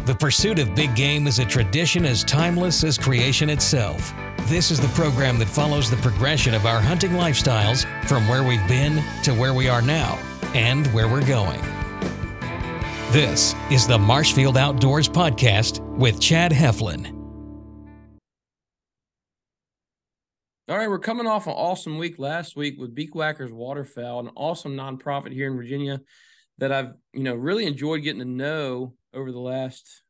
The pursuit of big game is a tradition as timeless as creation itself. This is the program that follows the progression of our hunting lifestyles from where we've been to where we are now and where we're going. This is the Marshfield Outdoors Podcast with Chad Heflin. All right, we're coming off an awesome week last week with Beakwhackers Waterfowl, an awesome nonprofit here in Virginia that I've, really enjoyed getting to know over the last,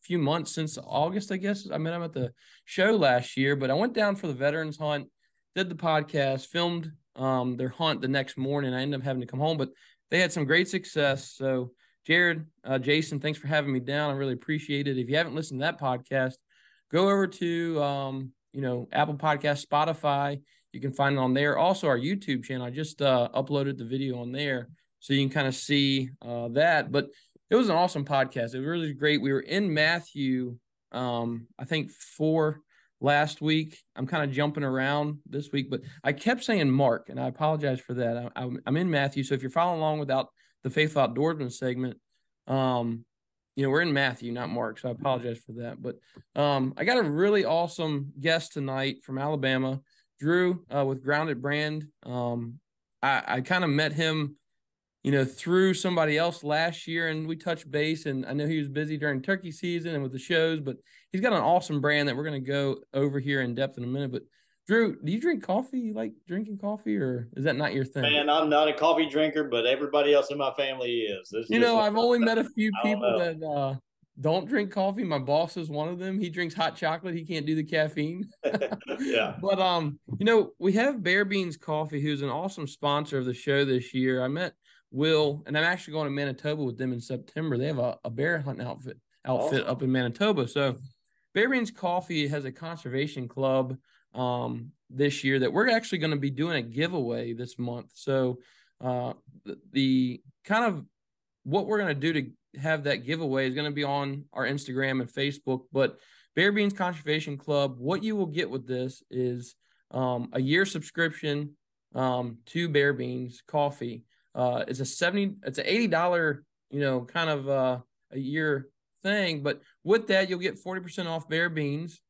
few months since August, I met them at the show last year, but I went down for the veterans hunt, did the podcast, filmed their hunt the next morning. I ended up having to come home, but they had some great success. So Jared, Jason, thanks for having me down. I really appreciate it. If you haven't listened to that podcast, go over to, Apple Podcasts, Spotify. You can find it on there. Also, our YouTube channel. I just uploaded the video on there, so you can kind of see that. But it was an awesome podcast. It was really great. We were in Matthew, I think 4 last week. I'm kind of jumping around this week, but I kept saying Mark, and I apologize for that. I'm in Matthew, so if you're following along without the Faithful Outdoorsmen segment, we're in Matthew, not Mark, so I apologize for that. But I got a really awesome guest tonight from Alabama, Drew with Grounded Brand. I kind of met him, through somebody else last year, and we touched base, and I know he was busy during turkey season and with the shows, but he's got an awesome brand that we're going to go over here in depth in a minute. But Drew, do you drink coffee? You like drinking coffee, or is that not your thing? Man, I'm not a coffee drinker, but everybody else in my family is. I've only met a few people that don't drink coffee. My boss is one of them. He drinks hot chocolate. He can't do the caffeine. Yeah. But, we have Bear Beans Coffee, who's an awesome sponsor of the show this year. I met Will, and I'm actually going to Manitoba with them in September. They have a bear hunting outfit up in Manitoba. So Bear Beans Coffee has a conservation club this year that we're actually going to be doing a giveaway this month. So the kind of what we're going to do to have that giveaway is going to be on our Instagram and Facebook. But Bear Beans Conservation Club, what you will get with this is a year subscription to Bear Beans Coffee. It's an $80, a year thing. But with that, you'll get 40% off Bear Beans,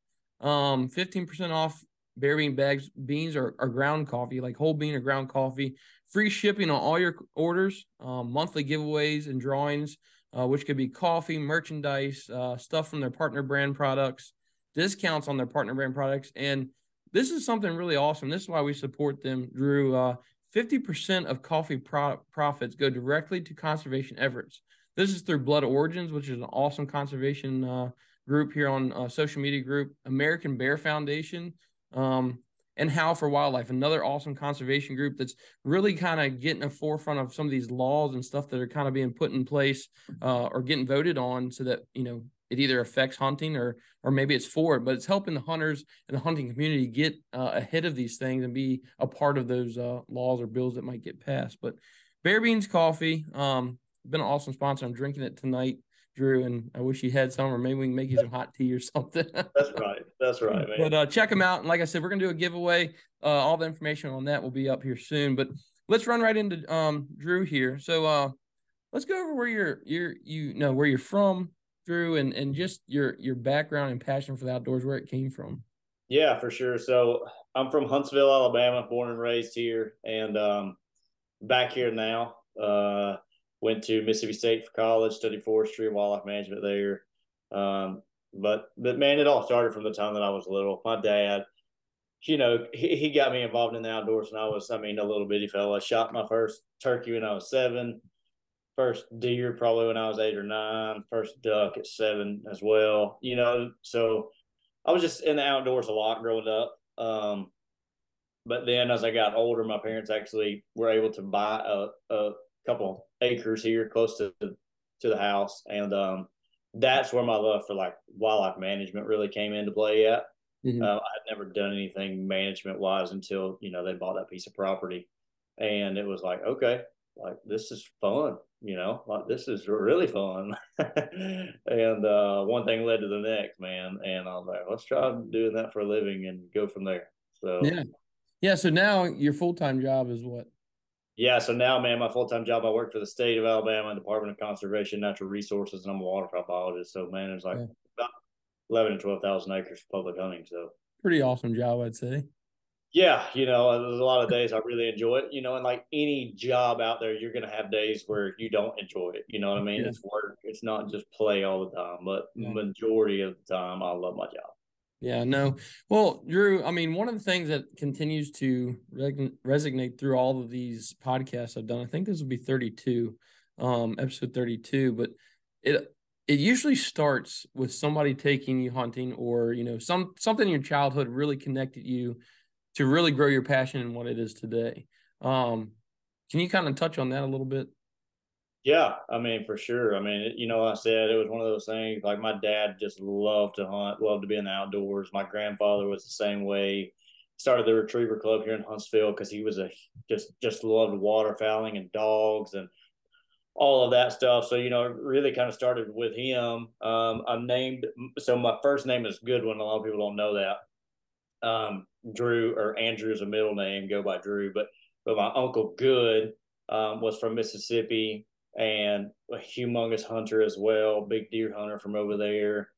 15% off Bear Bean bags, beans or ground coffee, like whole bean or ground coffee, free shipping on all your orders, monthly giveaways and drawings, which could be coffee, merchandise, stuff from their partner brand products, discounts on their partner brand products. And this is something really awesome. This is why we support them, Drew. 50% of coffee profits go directly to conservation efforts. This is through Blood Origins, which is an awesome conservation group here on social media group, American Bear Foundation, and Howl for Wildlife, another awesome conservation group that's really kind of getting a forefront of some of these laws and stuff that are kind of being put in place or getting voted on so that, it either affects hunting or maybe it's for it, but it's helping the hunters and the hunting community get ahead of these things and be a part of those laws or bills that might get passed. But Bear Beans Coffee, been an awesome sponsor. I'm drinking it tonight, Drew, and I wish you had some, or maybe we can make you some hot tea or something. That's right, man. But check them out. And like I said, we're going to do a giveaway. All the information on that will be up here soon. But let's run right into Drew here. So let's go over where you're from, Drew, and just your background and passion for the outdoors, where it came from. Yeah, for sure. So I'm from Huntsville, Alabama, born and raised here, and back here now. Went to Mississippi State for college, studied forestry and wildlife management there. But man, it all started from the time that I was little. My dad, he got me involved in the outdoors when I was, a little bitty fella. I shot my first turkey when I was 7. First deer probably when I was 8 or 9, first duck at 7 as well, so I was just in the outdoors a lot growing up. But then as I got older, my parents actually were able to buy a couple acres here close to the house. And that's where my love for like wildlife management really came into play at. Mm-hmm. I had never done anything management wise until, they bought that piece of property, and it was like, okay, like this is fun. Like this is really fun. And one thing led to the next, man. And I was like, let's try doing that for a living and go from there. So yeah. So now your full-time job is what? Yeah, so now, man, my full-time job, I work for the state of Alabama, Department of Conservation, Natural Resources, and I'm a waterfowl biologist. So, man, there's like Yeah. about 11 to 12,000 acres for public hunting. So, Pretty awesome job, I'd say. yeah, there's a lot of days I really enjoy it, and like any job out there, you're going to have days where you don't enjoy it. You know what I mean? Yeah. It's work. It's not just play all the time, but Yeah. majority of the time, I love my job. Yeah, no. Well, Drew, I mean, one of the things that continues to resonate through all of these podcasts I've done, I think this will be 32, episode 32, but it usually starts with somebody taking you hunting, or, something in your childhood really connected you to really grow your passion in what it is today. Can you kind of touch on that a little bit? Yeah, I mean, for sure. I mean, I said it was one of those things. Like my dad just loved to hunt, loved to be in the outdoors. My grandfather was the same way. Started the Retriever Club here in Huntsville because he was just loved waterfowling and dogs and all of that stuff. So, it really kind of started with him. I'm named, so my first name is Goodwin. A lot of people don't know that. Drew, or Andrew is a middle name, go by Drew, but my uncle Good was from Mississippi and a humongous hunter as well, big deer hunter from over there.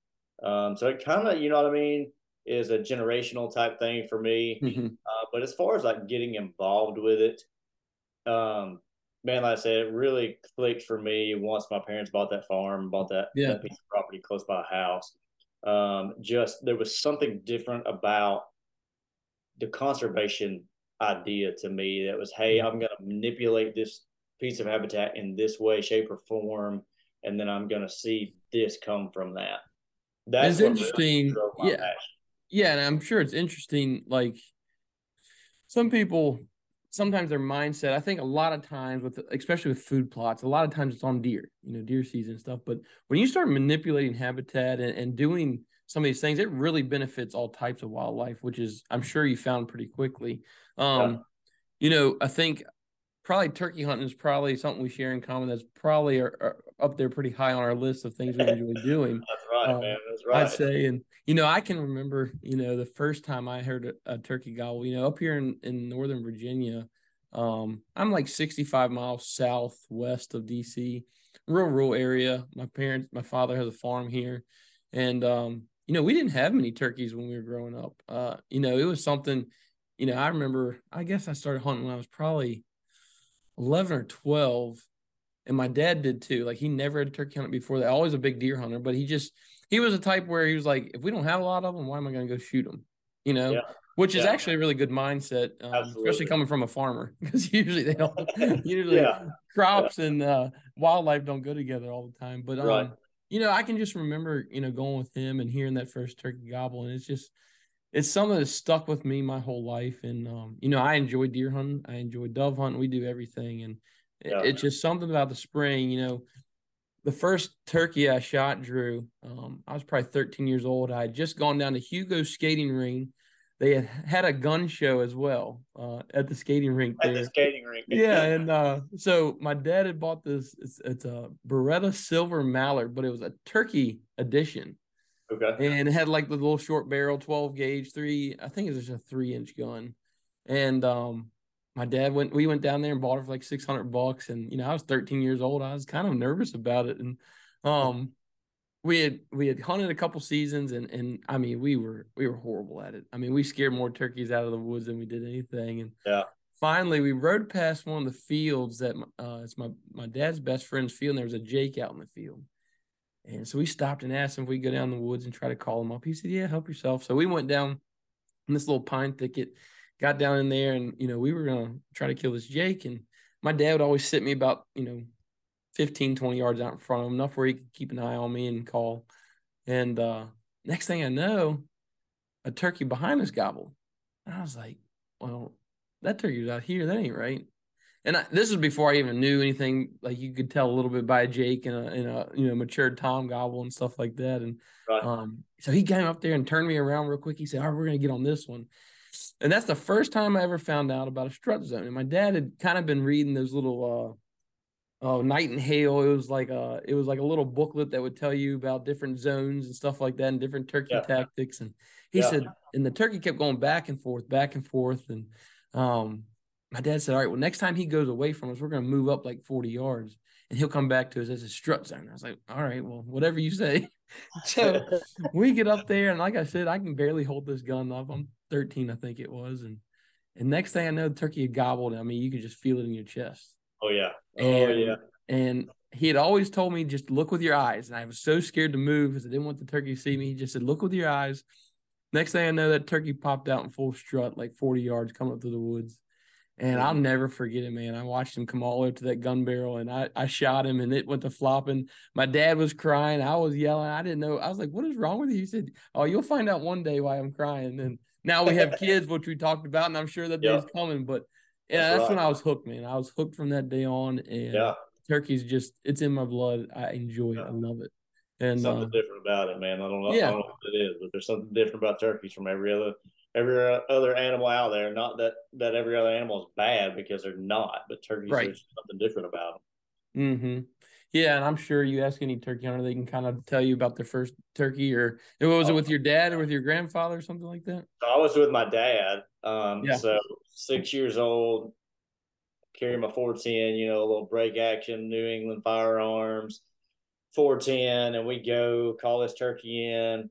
So it kind of, you know what I mean, is a generational type thing for me. Mm-hmm. But as far as like getting involved with it, man, like I said, it really clicked for me once my parents bought that farm, bought Yeah. that piece of property close by a house. Just there was something different about the conservation idea to me that was, hey, I'm going to manipulate this piece of habitat in this way, shape, or form, and then I'm going to see this come from that. That's It's what really interesting. drove my Yeah. passion. Yeah. And I'm sure it's interesting. Like, some people, sometimes their mindset, I think a lot of times especially with food plots, a lot of times it's on deer, deer season and stuff. But when you start manipulating habitat and doing some of these things, it really benefits all types of wildlife, which is, I'm sure you found pretty quickly. Yeah. I think probably turkey hunting is probably something we share in common. That's probably are up there pretty high on our list of things we enjoy doing. That's right, man. That's I'd right. say, and I can remember, the first time I heard a turkey gobble. Up here in Northern Virginia, I'm like 65 miles southwest of DC, real rural area. My father has a farm here, and we didn't have many turkeys when we were growing up. It was something, I remember. I guess I started hunting when I was probably 11 or 12, and my dad did too. Like, he never had a turkey hunted before that. Always a big deer hunter, but he was a type where he was like, if we don't have a lot of them, why am I going to go shoot them? Yeah. Which is Yeah. actually a really good mindset, Absolutely. especially coming from a farmer, because usually they don't. Usually Yeah. crops and wildlife don't go together all the time. But Right. I can just remember going with him and hearing that first turkey gobble, and it's something that stuck with me my whole life. And I enjoy deer hunting, I enjoy dove hunting. We do everything, and Yeah. it's just something about the spring. The first turkey I shot, Drew, I was probably 13 years old. I had just gone down to Hugo's skating ring. They had a gun show as well at the skating rink At there. the skating rink. Yeah, and so my dad had bought this. It's a Beretta Silver Mallard, but it was a turkey edition. Okay. And it had like the little short barrel, 12 gauge, I think it was just a 3-inch gun. And we went down there and bought it for like $600. And, I was 13 years old. I was kind of nervous about it. And we had hunted a couple seasons, and I mean, we were horrible at it. I mean, we scared more turkeys out of the woods than we did anything. And Yeah. finally we rode past one of the fields that it's my dad's best friend's field, and there was a jake out in the field. And so we stopped and asked him if we could go down the woods and try to call him up. He said, yeah, help yourself. So we went down in this little pine thicket, got down in there, and, we were going to try to kill this jake. And my dad would always sit me about, 15, 20 yards out in front of him, enough where he could keep an eye on me and call. And next thing I know, a turkey behind us gobbled. And I was like, well, that turkey's out here. That ain't right. And this is before I even knew anything. Like, you could tell a little bit by a jake and a matured tom gobble and stuff like that. And Right. so he came up there and turned me around real quick. He said, all right, we're going to get on this one. And that's the first time I ever found out about a strut zone. And my dad had kind of been reading those little Night and Hail. It was like a little booklet that would tell you about different zones and stuff like that, and different turkey tactics. And he said, and the turkey kept going back and forth. And my dad said, all right, well, next time he goes away from us, we're going to move up like 40 yards and he'll come back to us as a strut zone. I was like, all right, well, whatever you say. So we get up there, and like I said, I can barely hold this gun up. I'm 13, I think it was. And next thing I know, the turkey had gobbled. I mean, you could just feel it in your chest. Oh, yeah. Oh, yeah. And he had always told me, just look with your eyes. And I was so scared to move because I didn't want the turkey to see me. He just said, look with your eyes. Next thing I know, that turkey popped out in full strut, like 40 yards coming up through the woods. And I'll never forget it, man. I watched him come all the way to that gun barrel, and I shot him, and it went to flopping. My dad was crying. I was yelling. I didn't know. I was like, what is wrong with you? He said, oh, you'll find out one day why I'm crying. And now we have kids, which we talked about, and I'm sure that day's coming. But yeah, that's when I was hooked, man. I was hooked from that day on, and turkey's just, it's in my blood. I enjoy it. I love it. And something different about it, man. I don't know what it is, but there's something different about turkeys from every other animal out there. Not that every other animal is bad, because they're not, but turkeys, there's something different about them. Yeah, and I'm sure you ask any turkey hunter, they can kind of tell you about their first turkey. Or was it with your dad or with your grandfather or something like that? So I was with my dad. So 6 years old, carrying my 410, a little break action, New England firearms, 410, and we go call this turkey in.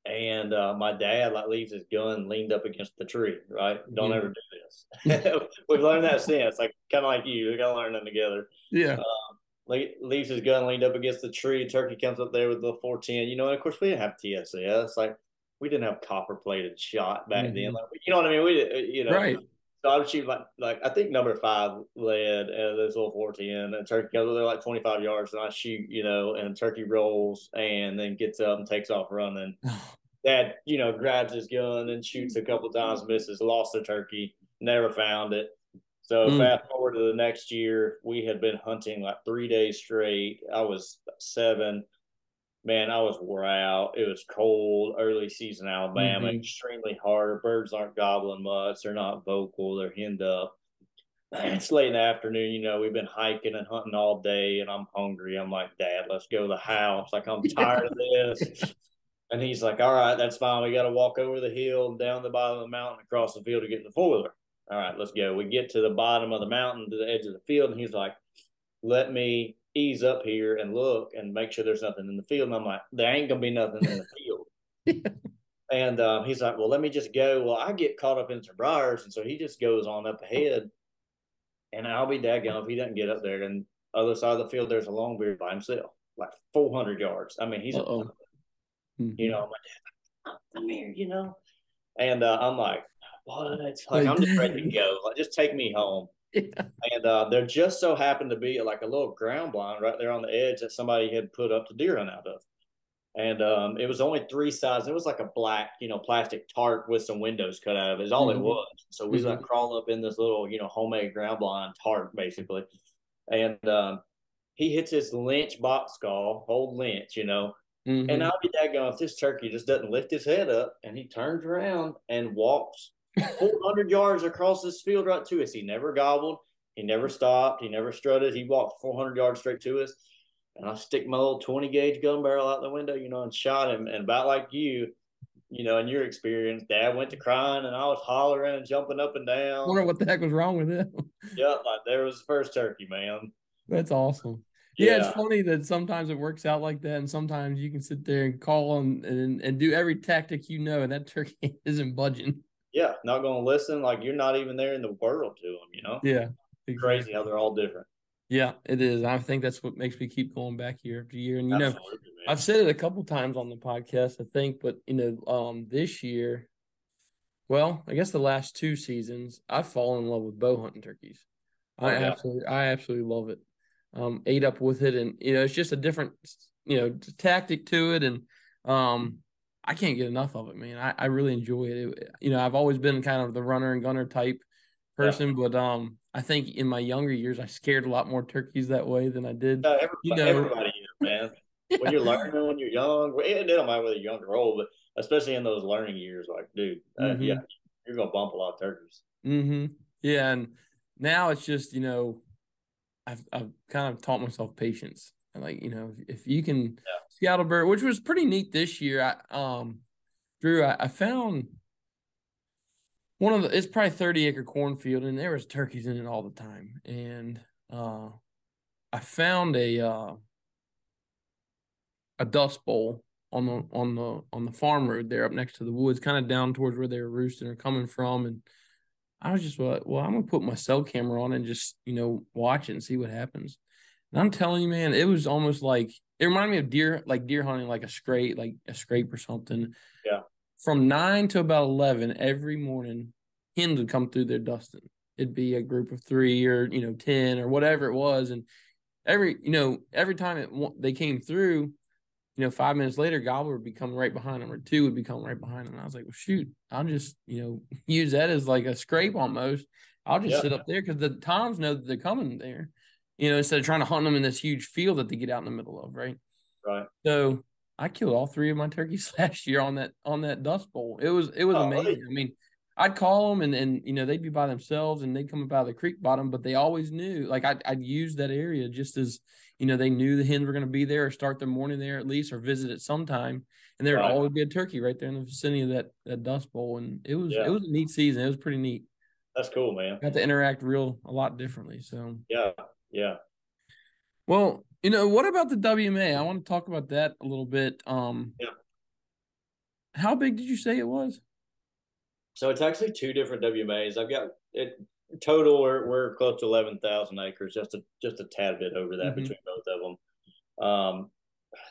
And my dad leaves his gun leaned up against the tree, right? Don't ever do this. We've learned that since, kind of like you. We got to learn them together. Yeah. Leaves his gun leaned up against the tree. Turkey comes up there with the 410, and of course we didn't have TSS. We didn't have copper plated shot back then. You know what I mean? We right. So I would shoot I think number 5 lead at this little 410, and turkey goes there 25 yards, and I shoot, and turkey rolls and then gets up and takes off running. Dad, grabs his gun and shoots a couple times, misses, lost the turkey, never found it. So fast forward to the next year, we had been hunting 3 days straight. I was 7. Man, I was wore out. It was cold, early season Alabama, extremely hard. Birds aren't gobbling much. They're not vocal. They're henned up. It's late in the afternoon. We've been hiking and hunting all day, and I'm hungry. I'm like, Dad, let's go to the house. I'm tired of this. And he's like, all right, that's fine. We got to walk over the hill and down the bottom of the mountain, across the field to get in the four-wheeler. All right, let's go. We get to the bottom of the mountain, to the edge of the field, and he's like, let me ease up here and look and make sure there's nothing in the field. And I'm like, there ain't going to be nothing in the field. And he's like, well, let me just go. Well, I get caught up in some briars. And so he just goes on up ahead. And I'll be daggone if he doesn't get up there. And other side of the field, there's a longbeard by himself, 400 yards. I mean, he's I'm like, come here, And I'm like, what? I'm just ready to go. Just take me home. Yeah. And there just so happened to be a little ground blind right there on the edge that somebody had put up to deer hunt out of. And it was only 3 sides. It was like a black, plastic tarp with some windows cut out of it. Is all it was. So we crawl up in this little, homemade ground blind tarp, basically. And he hits his lynch box call, old lynch, And I'll be daggone if this turkey just doesn't lift his head up, and he turns around and walks 400 yards across this field right to us. He never gobbled. He never stopped. He never strutted. He walked 400 yards straight to us. And I stick my little 20 gauge gun barrel out the window, and shot him. And about like you, in your experience, Dad went to crying, and I was hollering and jumping up and down. I wonder what the heck was wrong with him. Yeah, there was the first turkey, man. That's awesome. Yeah, it's funny that sometimes it works out like that, and sometimes you can sit there and call and do every tactic, and that turkey isn't budging. Yeah, not going to listen. You're not even there in the world to them, Yeah. Exactly. Crazy how they're all different. Yeah, it is. I think that's what makes me keep going back year after year. And, I've said it a couple times on the podcast, I think, but, this year, well, I guess the last 2 seasons, I've fallen in love with bow hunting turkeys. I absolutely love it. Ate up with it, and, it's just a different, tactic to it. And I can't get enough of it, man. I really enjoy it. I've always been kind of the runner and gunner type person, but I think in my younger years I scared a lot more turkeys that way than I did. Everybody is, man. When you're learning, when you're young, it don't matter whether you're young or old, but especially in those learning years, dude, you're gonna bump a lot of turkeys. Yeah, and now it's just I've kind of taught myself patience. And if you can scout a bird, which was pretty neat this year. Drew, I found it's probably 30-acre cornfield, and there was turkeys in it all the time. And I found a dust bowl on the farm road there up next to the woods, kind of down towards where they were roosting or coming from. And I was just like, well, I'm gonna put my cell camera on and just, watch it and see what happens. And I'm telling you, man, it was almost like it reminded me of deer hunting, like a scrape or something. Yeah. From 9 to about 11 every morning, hens would come through there dusting. It'd be a group of 3 or 10 or whatever it was, and every time they came through, 5 minutes later, gobbler would be coming right behind them, or two would be coming right behind them. And I was like, well, shoot, I'll just use that as like a scrape almost. I'll just sit up there because the toms know that they're coming there, instead of trying to hunt them in this huge field that they get out in the middle of, right? Right. So I killed all 3 of my turkeys last year on that dust bowl. It was amazing. Right. I mean, I'd call them and they'd be by themselves and they'd come up out of the creek bottom, but they always knew. Like I'd use that area just as they knew the hens were going to be there or start their morning there at least or visit at some time, and there would always be a turkey right there in the vicinity of that dust bowl, and it was a neat season. It was pretty neat. That's cool, man. Got to interact a lot differently. So yeah. Well, what about the WMA? I want to talk about that a little bit. How big did you say it was? So it's actually 2 different WMAs. I've got it total. We're close to 11,000 acres, just a tad bit over that between both of them.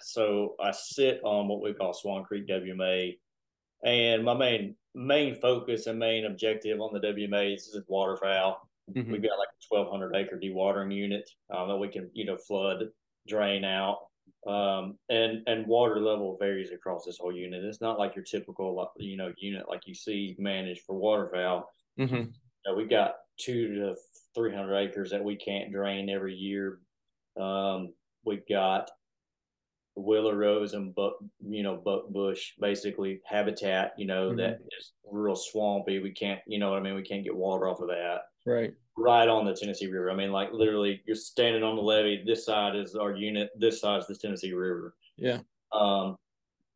So I sit on what we call Swan Creek WMA, and my main focus and main objective on the WMA is waterfowl. We've got like a 1,200 acre dewatering unit that we can flood, drain out. And water level varies across this whole unit. It's not like your typical unit like you see managed for waterfowl. We've got 200 to 300 acres that we can't drain every year. We've got willow rose and buck bush basically habitat that is real swampy. We can't we can't get water off of that right on the Tennessee River. I mean, like literally you're standing on the levee, this side is our unit, this side is the Tennessee River.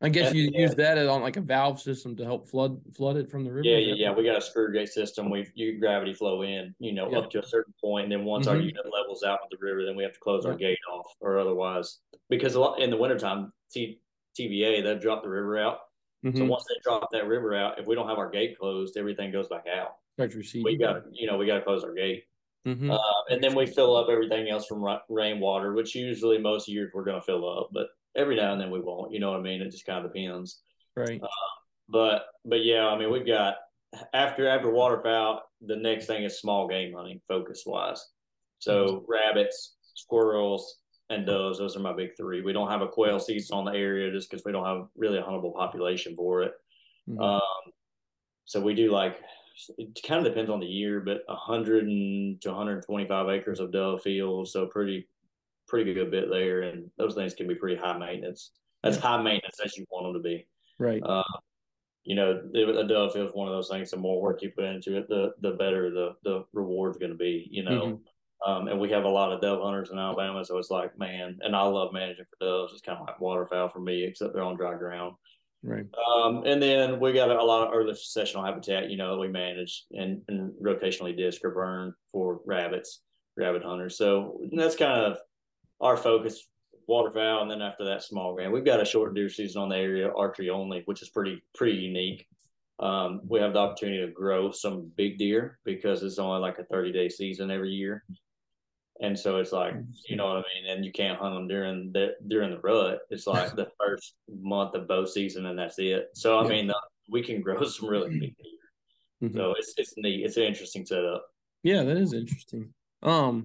I guess you use that on like a valve system to help flood it from the river. Yeah. We got a screw gate system. You gravity flow in, up to a certain point, and then once our unit levels out with the river, then we have to close our gate off, or otherwise, because in the wintertime, TVA they'll drop the river out. So once they drop that river out, if we don't have our gate closed, everything goes back out. We got to close our gate, and then we fill up everything else from rainwater, which usually most years we're going to fill up, but every now and then we won't. You know what I mean? It just kind of depends. Right. But yeah, I mean, we've got after waterfowl, the next thing is small game hunting, focus wise. So rabbits, squirrels, and doves. Those are my big 3. We don't have a quail season on the area just because we don't have really a huntable population for it. So we do it kind of depends on the year, but 100 to 125 acres of dove fields. So pretty good bit there, and those things can be pretty high maintenance. That's high maintenance as you want them to be. Right. A dove field is one of those things. The more work you put into it, the better the reward's going to be. And we have a lot of dove hunters in Alabama, so it's like, man, and I love managing for doves. It's kind of like waterfowl for me, except they're on dry ground. Right. And then we got a lot of early successional habitat, that we manage and rotationally disc or burn for rabbit hunters. So that's kind of our focus, waterfowl, and then after that, small game. We've got a short deer season on the area, archery only, which is pretty unique. We have the opportunity to grow some big deer because it's only like a 30-day season every year. And so it's like, you know what I mean? And you can't hunt them during the rut. It's like the first month of bow season, and that's it. So, I mean, we can grow some really big deer. So it's neat. It's an interesting setup. Yeah, that is interesting. Well,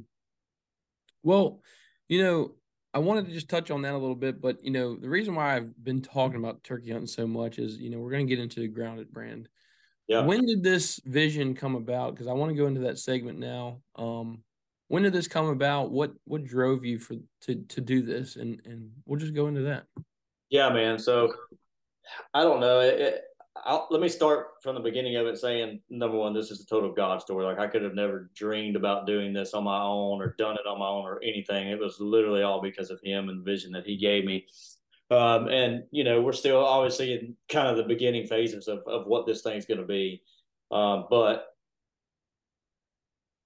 I wanted to just touch on that a little bit, but, the reason why I've been talking about turkey hunting so much is, we're going to get into the Grounded brand. Yeah. When did this vision come about? Because I want to go into that segment now. When did this come about? What drove you to do this? And we'll just go into that. Yeah, man. So I don't know. Let me start from the beginning of it saying, number one, this is a total God story. Like I could have never dreamed about doing this on my own or done it on my own or anything. It was literally all because of him and the vision that he gave me. And, we're still obviously in kind of the beginning phases of what this thing's going to be. But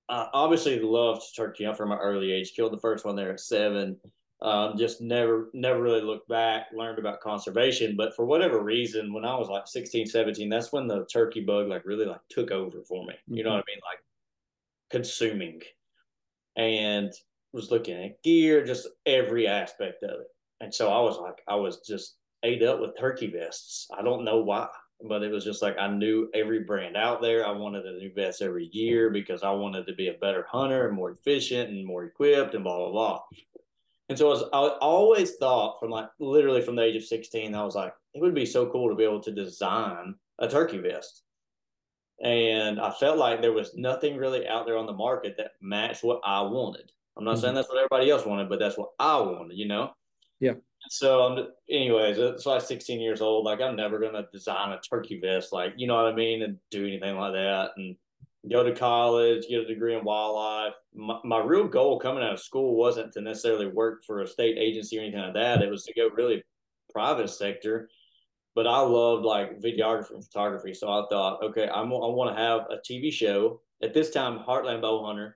I obviously loved turkey hunt from an early age. Killed the first one there at 7. Just never really looked back, learned about conservation. But for whatever reason, when I was like 16, 17, that's when the turkey bug like really like took over for me. You know what I mean? Like consuming, and was looking at gear, just every aspect of it. And so I was just ate up with turkey vests. I don't know why, but it was just like I knew every brand out there. I wanted a new vest every year because I wanted to be a better hunter and more efficient and more equipped and blah, blah, blah. And so I always thought from like literally from the age of 16, I was like, it would be so cool to be able to design a turkey vest. And I felt like there was nothing really out there on the market that matched what I wanted. I'm not saying that's what everybody else wanted, but that's what I wanted, you know? Yeah. So, anyways, it's like 16 years old. Like, I'm never going to design a turkey vest, like, you know what I mean? And do anything like that. And go to college, get a degree in wildlife. My real goal coming out of school wasn't to necessarily work for a state agency or anything like that. It was to go really private sector. But I loved like videography and photography. So I thought, okay, I want to have a TV show. At this time, Heartland Bowhunter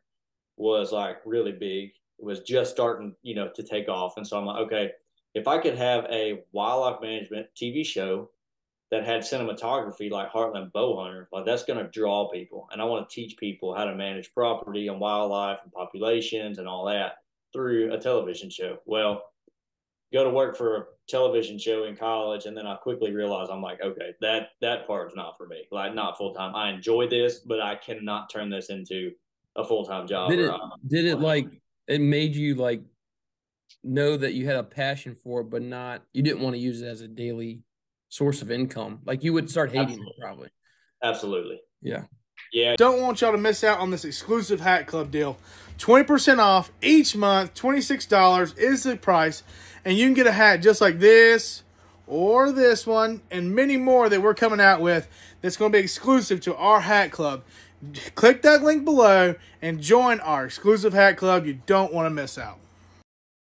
was like really big. It was just starting, you know, to take off. And so I'm like, okay, if I could have a wildlife management TV show that had cinematography like Heartland Bowhunter, like that's going to draw people. And I want to teach people how to manage property and wildlife and populations and all that through a television show. Well, go to work for a television show in college, and then I quickly realized I'm like, okay, that part is not for me. Like, not full time. I enjoy this, but I cannot turn this into a full time job. Did it like it made you like know that you had a passion for it, but not you didn't want to use it as a daily source of income? Like you would start hating it probably. Absolutely. Yeah. Yeah. Don't want y'all to miss out on this exclusive Hat Club deal. 20% off each month, $26 is the price, and you can get a hat just like this or this one and many more that we're coming out with that's going to be exclusive to our Hat Club. Click that link below and join our exclusive Hat Club. You don't want to miss out.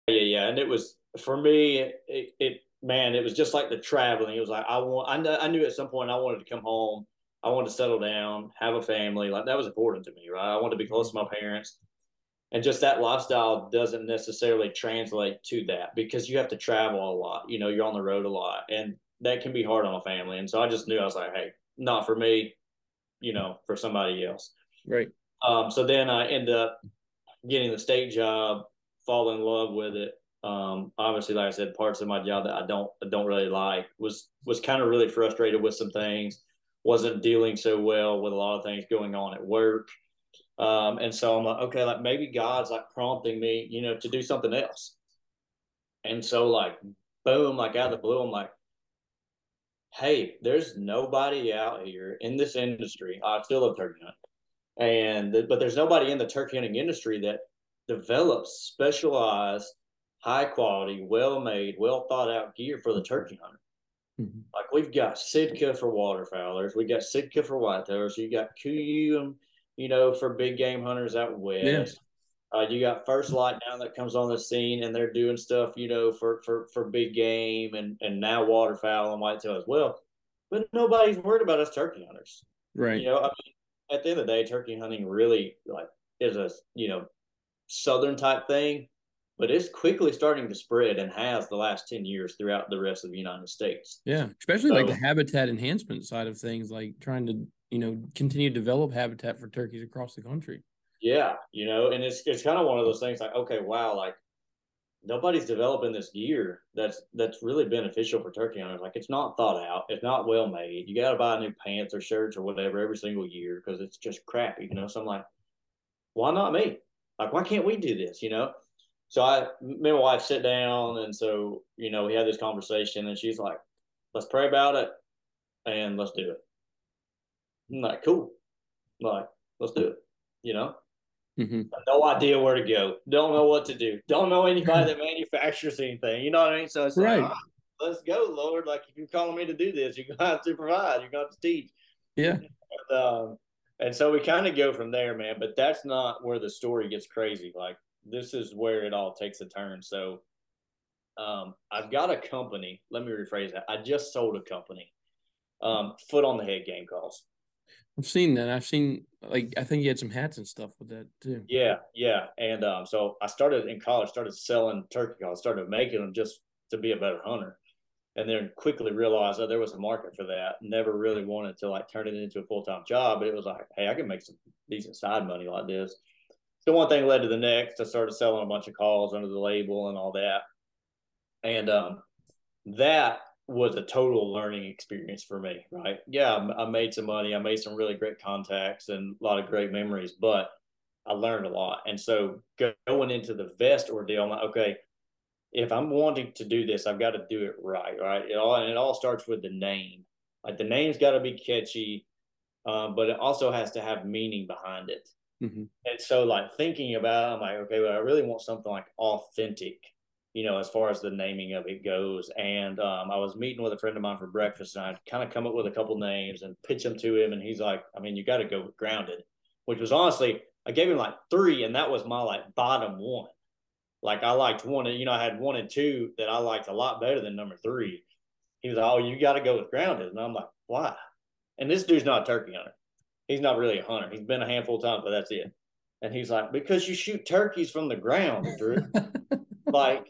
Yeah. And it was, for me, man, it was just like the traveling. It was like, I knew at some point I wanted to come home. I wanted to settle down, have a family. Like, that was important to me, right? I wanted to be close to my parents. And just that lifestyle doesn't necessarily translate to that because you have to travel a lot. You know, you're on the road a lot, and that can be hard on a family. And so I just knew, I was like, hey, not for me, you know, for somebody else. Right. So then I end up getting the state job, fall in love with it. Obviously, like I said, parts of my job that I don't really like, was kind of really frustrated with some things, wasn't dealing so well with a lot of things going on at work. And so I'm like, okay, like maybe God's like prompting me, you know, to do something else. And so like, boom, like out of the blue, I'm like, hey, there's nobody out here in this industry. I still love turkey hunt, but there's nobody in the turkey hunting industry that develops specialized, high quality, well made, well thought out gear for the turkey hunter. Mm-hmm. Like, we've got Sitka for waterfowlers, we got Sitka for whitetails, you got Kuiu, you know, for big game hunters out west. Yeah. You got First Light now that comes on the scene, and they're doing stuff, you know, for big game and now waterfowl and whitetail as well. But nobody's worried about us turkey hunters. Right. You know, I mean, at the end of the day, turkey hunting really like is a, you know, Southern type thing, but it's quickly starting to spread and has the last 10 years throughout the rest of the United States. Yeah. Especially like the habitat enhancement side of things, like trying to, you know, continue to develop habitat for turkeys across the country. Yeah, you know, and it's kind of one of those things like, okay, wow, like nobody's developing this gear that's really beneficial for turkey hunters. Like, it's not thought out, it's not well made. You got to buy new pants or shirts or whatever every single year because it's just crappy, you know. So I'm like, why not me? Like, why can't we do this, you know? So me and my wife sit down, and so, you know, we had this conversation, and she's like, let's pray about it and let's do it. I'm like, cool. I'm like, let's do it, you know? Mm-hmm. No idea where to go. Don't know what to do. Don't know anybody that manufactures anything. You know what I mean? So it's right. Like, let's go, Lord. Like, if you're calling me to do this, you're going to have to provide. You're going to have to teach. Yeah. And so we kind of go from there, man. But that's not where the story gets crazy. Like, this is where it all takes a turn. So I've got a company. Let me rephrase that. I just sold a company. Foot on the head game calls. I've seen that. I've seen, like, I think you had some hats and stuff with that too. Yeah, yeah. And so I started in college, started selling turkey calls, started making them just to be a better hunter. And then quickly realized that there was a market for that. Never really wanted to like turn it into a full-time job, but it was like, hey, I can make some decent side money like this. So one thing led to the next. I started selling a bunch of calls under the label and all that. And that was a total learning experience for me, right? Yeah, I made some money. I made some really great contacts and a lot of great memories, but I learned a lot. And so going into the vest ordeal, I'm like, okay, if I'm wanting to do this, I've got to do it right, right? It all starts with the name. Like the name's got to be catchy, but it also has to have meaning behind it. Mm-hmm. And so, like thinking about it, I'm like, okay, well, I really want something like authentic, as far as the naming of it goes. And I was meeting with a friend of mine for breakfast, and I kind of come up with a couple names and pitch them to him. And he's like, I mean, you got to go with grounded, which was honestly, I gave him like 3, and that was my like bottom one. Like I liked 1, and I had 1 and 2 that I liked a lot better than number 3. He was like, oh, you got to go with grounded. And I'm like, why? And this dude's not a turkey hunter. He's not really a hunter. He's been a handful of times, but that's it. And he's like, because you shoot turkeys from the ground, Drew. Like,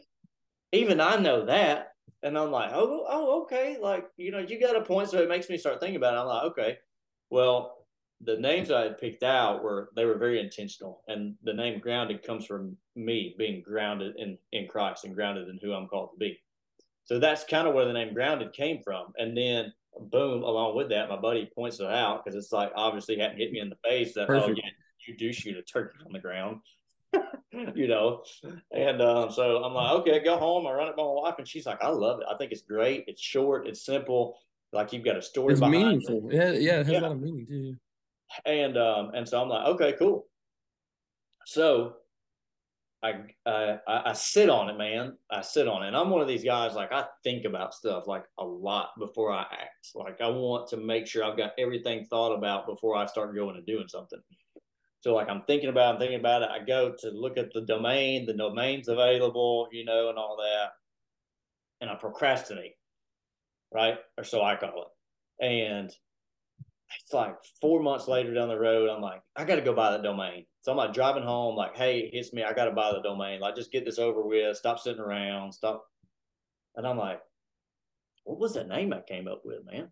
even I know that. And I'm like, okay. Like, you got a point. So it makes me start thinking about it. I'm like, okay, well, the names I had picked out were very intentional. And the name grounded comes from me being grounded in Christ and grounded in who I'm called to be. So that's kind of where the name grounded came from. And then boom, along with that, my buddy points it out because it's like obviously hadn't hit me in the face that, Perfect. Oh, yeah, you do shoot a turkey on the ground. And so I'm like, okay, go home. I run it by my wife, and she's like, I love it. I think it's great. It's short. It's simple. Like you've got a story. It's behind meaningful. it. Yeah, it has a lot of meaning too. And so I'm like, okay, cool. So I sit on it, man. I sit on it. And I'm one of these guys, like I think about stuff like a lot before I act. Like I want to make sure I've got everything thought about before I start going and doing something. So like I'm thinking about it. I go to look at the domain's available, and all that. And I procrastinate, right? Or so I call it. And it's like 4 months later down the road, I'm like, I got to go buy the domain. So I'm like driving home, like, hey, it hits me. I got to buy the domain. Like, just get this over with. Stop sitting around. Stop. And I'm like, what was that name I came up with, man?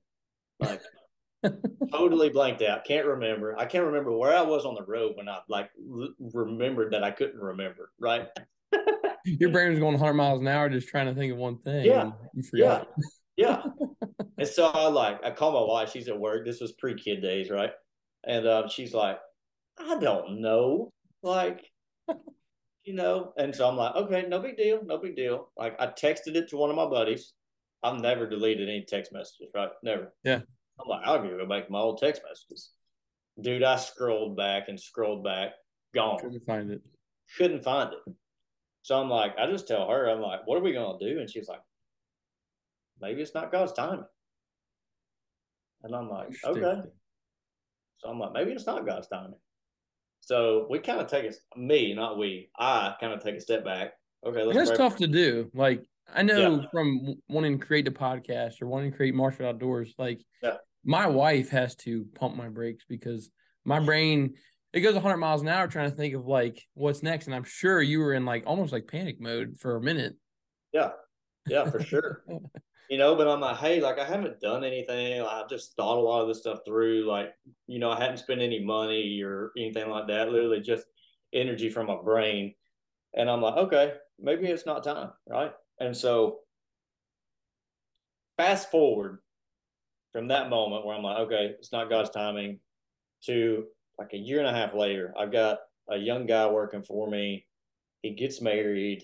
Like, totally blanked out. Can't remember. I can't remember where I was on the road when I like remembered that I couldn't remember. Right. Your brain was going 100 miles an hour just trying to think of one thing. Yeah. You forgot. Yeah. And so I call my wife. She's at work. This was pre-kid days, right? And she's like, I don't know. Like, and so I'm like, okay, no big deal. No big deal. Like I texted it to one of my buddies. I've never deleted any text messages, right? Never. Yeah. I'm like, I'll go back to my old text messages. Dude, I scrolled back, gone. Couldn't find it. So I'm like, I just tell her, I'm like, what are we going to do? And she's like, maybe it's not God's timing. And I'm like, okay. So I'm like, maybe it's not God's timing. So we kind of take I kind of take a step back. Okay. That's tough to do. Like, I know from wanting to create a podcast or wanting to create Martial Outdoors, like my wife has to pump my brakes because my brain, it goes 100 miles an hour trying to think of like what's next. And I'm sure you were in like almost like panic mode for a minute. Yeah. Yeah, for sure. But I'm like, hey, like I haven't done anything. I've just thought a lot of this stuff through. Like, I hadn't spent any money or anything like that. Literally just energy from my brain. And I'm like, okay, maybe it's not time, right? And so fast forward from that moment where I'm like, okay, it's not God's timing, to like a year and a half later, I've got a young guy working for me. He gets married.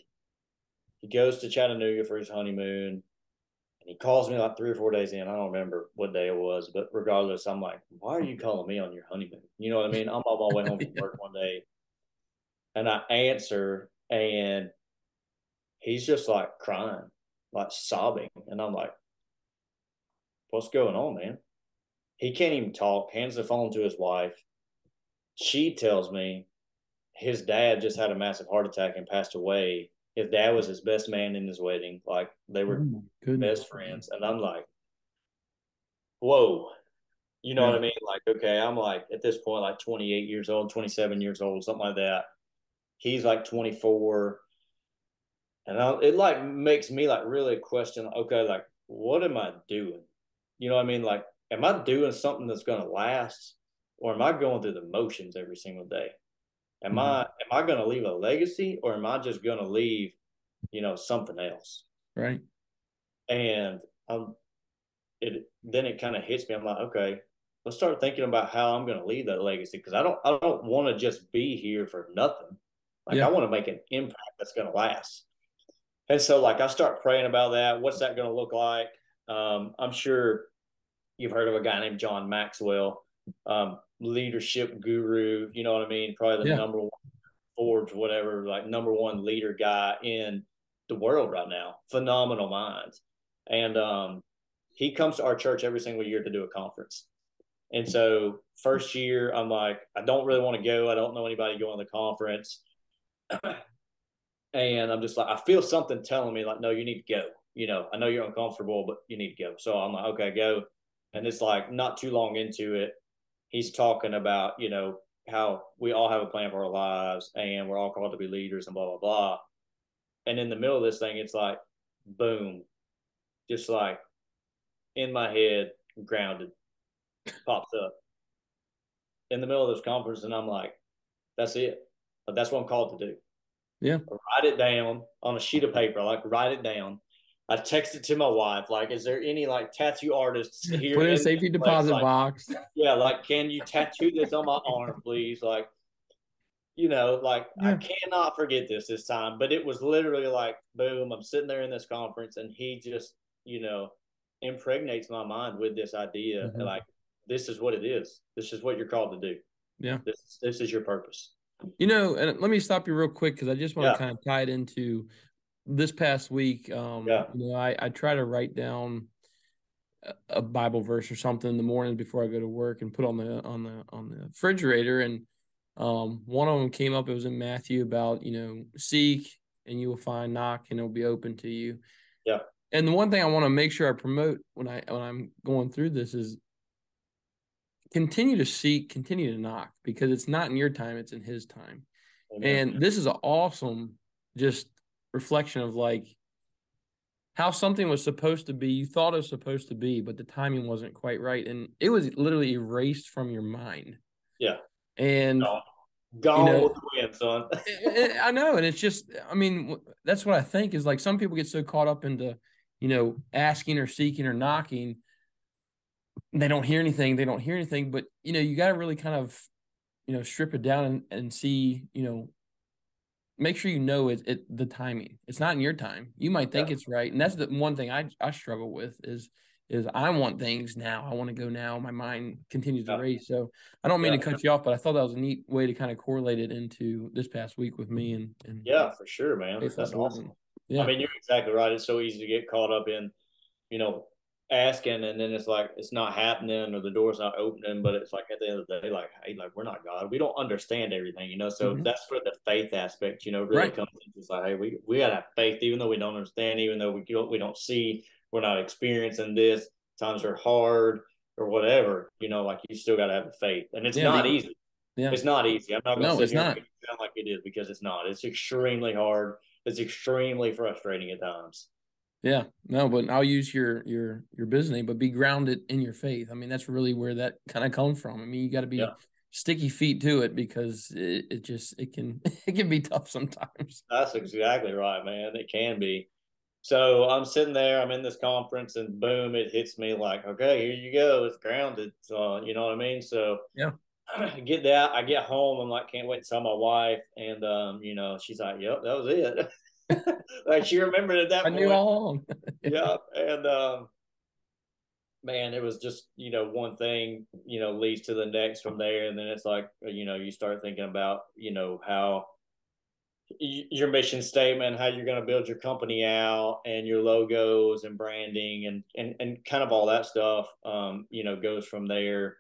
He goes to Chattanooga for his honeymoon. And he calls me like 3 or 4 days in. I don't remember what day it was, but regardless, I'm like, why are you calling me on your honeymoon? You know what I mean? I'm on my way home from work one day. And I answer, and he's just like crying, like sobbing. And I'm like, what's going on, man? He can't even talk, hands the phone to his wife. She tells me his dad just had a massive heart attack and passed away. His dad was his best man in his wedding. Like they were best friends. And I'm like, whoa. You know what I mean? Like, okay, I'm like at this point, like 28 years old, 27 years old, something like that. He's like 24. And it like makes me like really question, okay, like what am I doing? You know what I mean? Like, am I doing something that's going to last, or am I going through the motions every single day? Am I going to leave a legacy, or am I just going to leave, something else? Right. And then it kind of hits me. I'm like, okay, let's start thinking about how I'm going to leave that legacy, because I don't want to just be here for nothing. Like, I want to make an impact that's going to last. And so, like, I start praying about that. What's that going to look like? I'm sure you've heard of a guy named John Maxwell, leadership guru. You know what I mean? Probably the number one Forbes, whatever, like number one leader guy in the world right now. Phenomenal minds. And he comes to our church every single year to do a conference. And so first year, I'm like, I don't really want to go. I don't know anybody going to the conference. And I'm just like, I feel something telling me like, no, you need to go. I know you're uncomfortable, but you need to go. So I'm like, okay, go. And it's like not too long into it, he's talking about, how we all have a plan for our lives and we're all called to be leaders and blah, blah, blah. And in the middle of this thing, it's like, boom, just like in my head, grounded, pops up in the middle of this conference. And I'm like, that's it. That's what I'm called to do. Yeah. Write it down on a sheet of paper. Like, write it down. I texted to my wife, like, is there any like tattoo artists here? Put in a safety deposit box. Yeah, like, can you tattoo this on my arm, please? Like, I cannot forget this time. But it was literally like, boom, I'm sitting there in this conference, and he just, impregnates my mind with this idea. Like, this is what it is. This is what you're called to do. Yeah. This is your purpose. And let me stop you real quick, because I just want to kind of tie it into this past week. I try to write down a Bible verse or something in the morning before I go to work and put on the refrigerator. And one of them came up. It was in Matthew about, seek and you will find, knock and it'll be open to you. Yeah. And the one thing I want to make sure I promote when I'm going through this is continue to seek, continue to knock, because it's not in your time, it's in his time. Amen. And this is an awesome just reflection of like how something was supposed to be, you thought it was supposed to be, but the timing wasn't quite right. And it was literally erased from your mind. Yeah. And gone with the wind, son. I know. And it's just, that's what I think is like some people get so caught up into, asking or seeking or knocking. They don't hear anything. But, you got to really kind of, strip it down and see, make sure the timing. It's not in your time. You might think it's right. And that's the one thing I struggle with is I want things now. I want to go now. My mind continues to race. So I don't mean to cut you off, but I thought that was a neat way to kind of correlate it into this past week with me. And yeah, for sure, man. That's awesome. Yeah. You're exactly right. It's so easy to get caught up in, asking, and then it's like it's not happening or the door's not opening. But it's like at the end of the day, like, hey, like we're not God. We don't understand everything, So that's where the faith aspect, really comes in. It's like, hey, we gotta have faith, even though we don't understand, even though we don't see, we're not experiencing this. Times are hard or whatever, like you still gotta have the faith, and it's not easy. Yeah. It's not easy. I'm not gonna sit here and make it sound like it is, because it's not. It's extremely hard. It's extremely frustrating at times. Yeah, no, but I'll use your business name, but be grounded in your faith. That's really where that kind of comes from. You got to be sticky feet to it, because it can it can be tough sometimes. That's exactly right, man. It can be. So I'm sitting there, I'm in this conference, and boom, it hits me like, okay, here you go. It's grounded. So, you know what I mean? So yeah, I get that. I get home. I'm like, can't wait to tell my wife. And, she's like, yep, that was it. Like she remembered at that point. I knew all along. Yeah. And, man, it was just, one thing, leads to the next from there. And then it's like, you start thinking about, how your mission statement, how you're going to build your company out, and your logos and branding and kind of all that stuff, goes from there.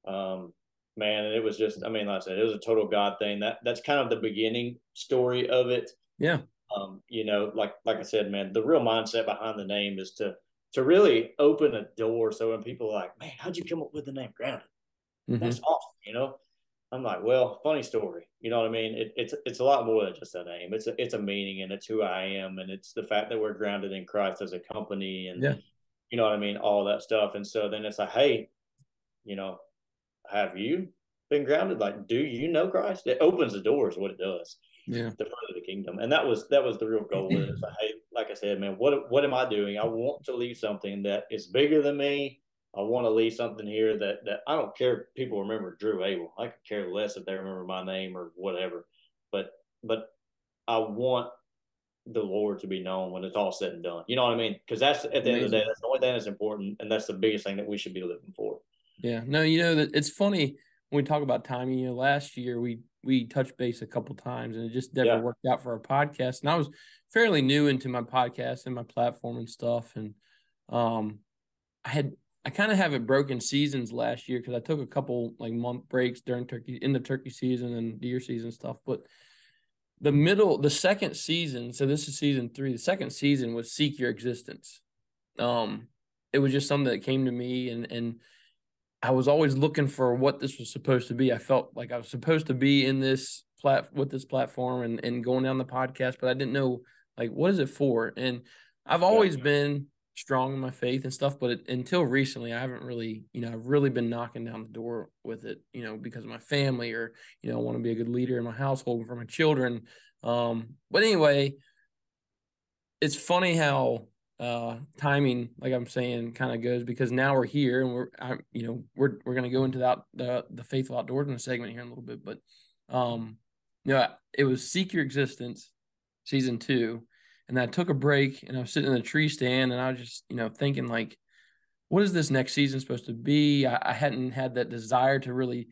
Man, and it was just, like I said, it was a total God thing. That's kind of the beginning story of it. Yeah. Like I said, man, the real mindset behind the name is to to really open a door. So when people are like, man, how'd you come up with the name Grounded? That's awesome. You know, I'm like, well, funny story. You know what I mean? It's a lot more than just a name. It's a meaning, and it's who I am, and it's the fact that we're grounded in Christ as a company, and Yeah. you know what I mean, all that stuff. And so then it's like, hey, you know, have you been grounded? Like, do you know Christ? It opens the doors, what it does. Yeah. To further the kingdom. And that was the real goal with it. It's like, hey, like I said, man, what am I doing? I want to leave something that is bigger than me. I want to leave something here that I don't care if people remember Drew Abel. I could care less if they remember my name or whatever. But I want the Lord to be known when it's all said and done. You know what I mean? Because that's at the end of the day, that's the only thing that's important, and that's the biggest thing that we should be living for. Yeah. No, you know, that it's funny when we talk about timing. You know, last year we touched base a couple times, and it just never worked out for our podcast. And I was fairly new into my podcast and my platform and stuff, and I kind of have it broken seasons last year because I took a couple like month breaks during in the turkey season and deer season stuff. But the second season, so this is season 3. The second season was Seek Your Existence. It was just something that came to me, and I was always looking for what this was supposed to be. I felt like I was supposed to be in this with this platform and going down the podcast, but I didn't know like what is it for. And I've always been strong in my faith and stuff, but until recently, I haven't really, I've really been knocking down the door with it, because of my family, or I want to be a good leader in my household and for my children. But anyway, it's funny how timing, like I'm saying, kind of goes, because now we're here and we're going to go into the Faithful Outdoorsmen segment here in a little bit, but it was Seek Your Existence season 2, and I took a break and I was sitting in a tree stand and I was just thinking like, what is this next season supposed to be? I hadn't had that desire to really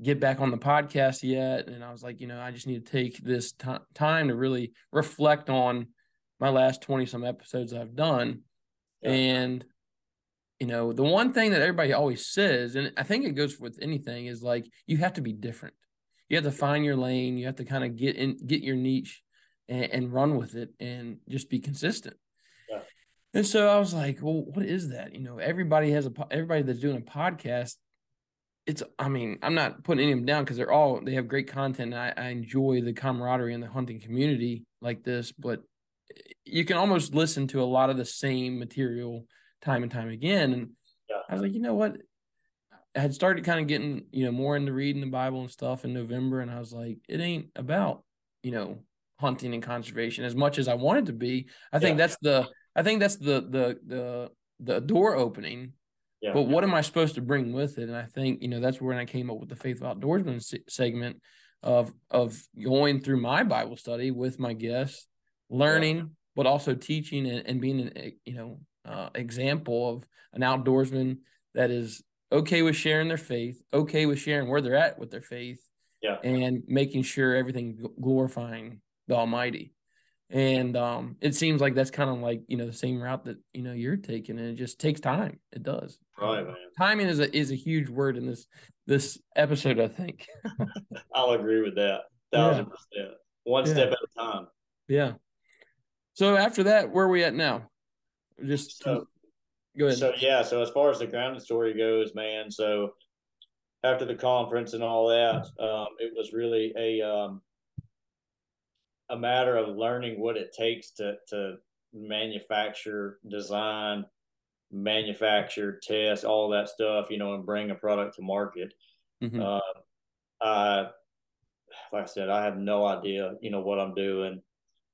get back on the podcast yet, and I was like, I just need to take this time to really reflect on my last 20 some episodes I've done. And the one thing that everybody always says, and I think it goes with anything, is like, you have to be different. You have to find your lane. You have to kind of get your niche and run with it and just be consistent. And so I was like, well, what is that? Everybody that's doing a podcast. I'm not putting any of them down because they have great content. And I enjoy the camaraderie in the hunting community like this, but you can almost listen to a lot of the same material time and time again. And I was like, you know what? I had started kind of getting, more into reading the Bible and stuff in November. And I was like, it ain't about, hunting and conservation as much as I want it to be. I think that's the door opening. But what am I supposed to bring with it? And I think, that's when I came up with the Faithful Outdoorsmen segment of going through my Bible study with my guests, learning, but also teaching and being an example of an outdoorsman that is okay with sharing their faith, okay with sharing where they're at with their faith, and making sure everything glorifying the Almighty. And it seems like that's kind of like the same route that you're taking, and it just takes time. It does. Right, man. Timing is a huge word in this episode, I think. I'll agree with that 1,000%. One step at a time. Yeah. So after that, where are we at now? Go ahead. So as far as the grounded story goes, man. So after the conference and all that, it was really a matter of learning what it takes to manufacture, design, manufacture, test, all that stuff, and bring a product to market. Like I said, I have no idea, what I'm doing.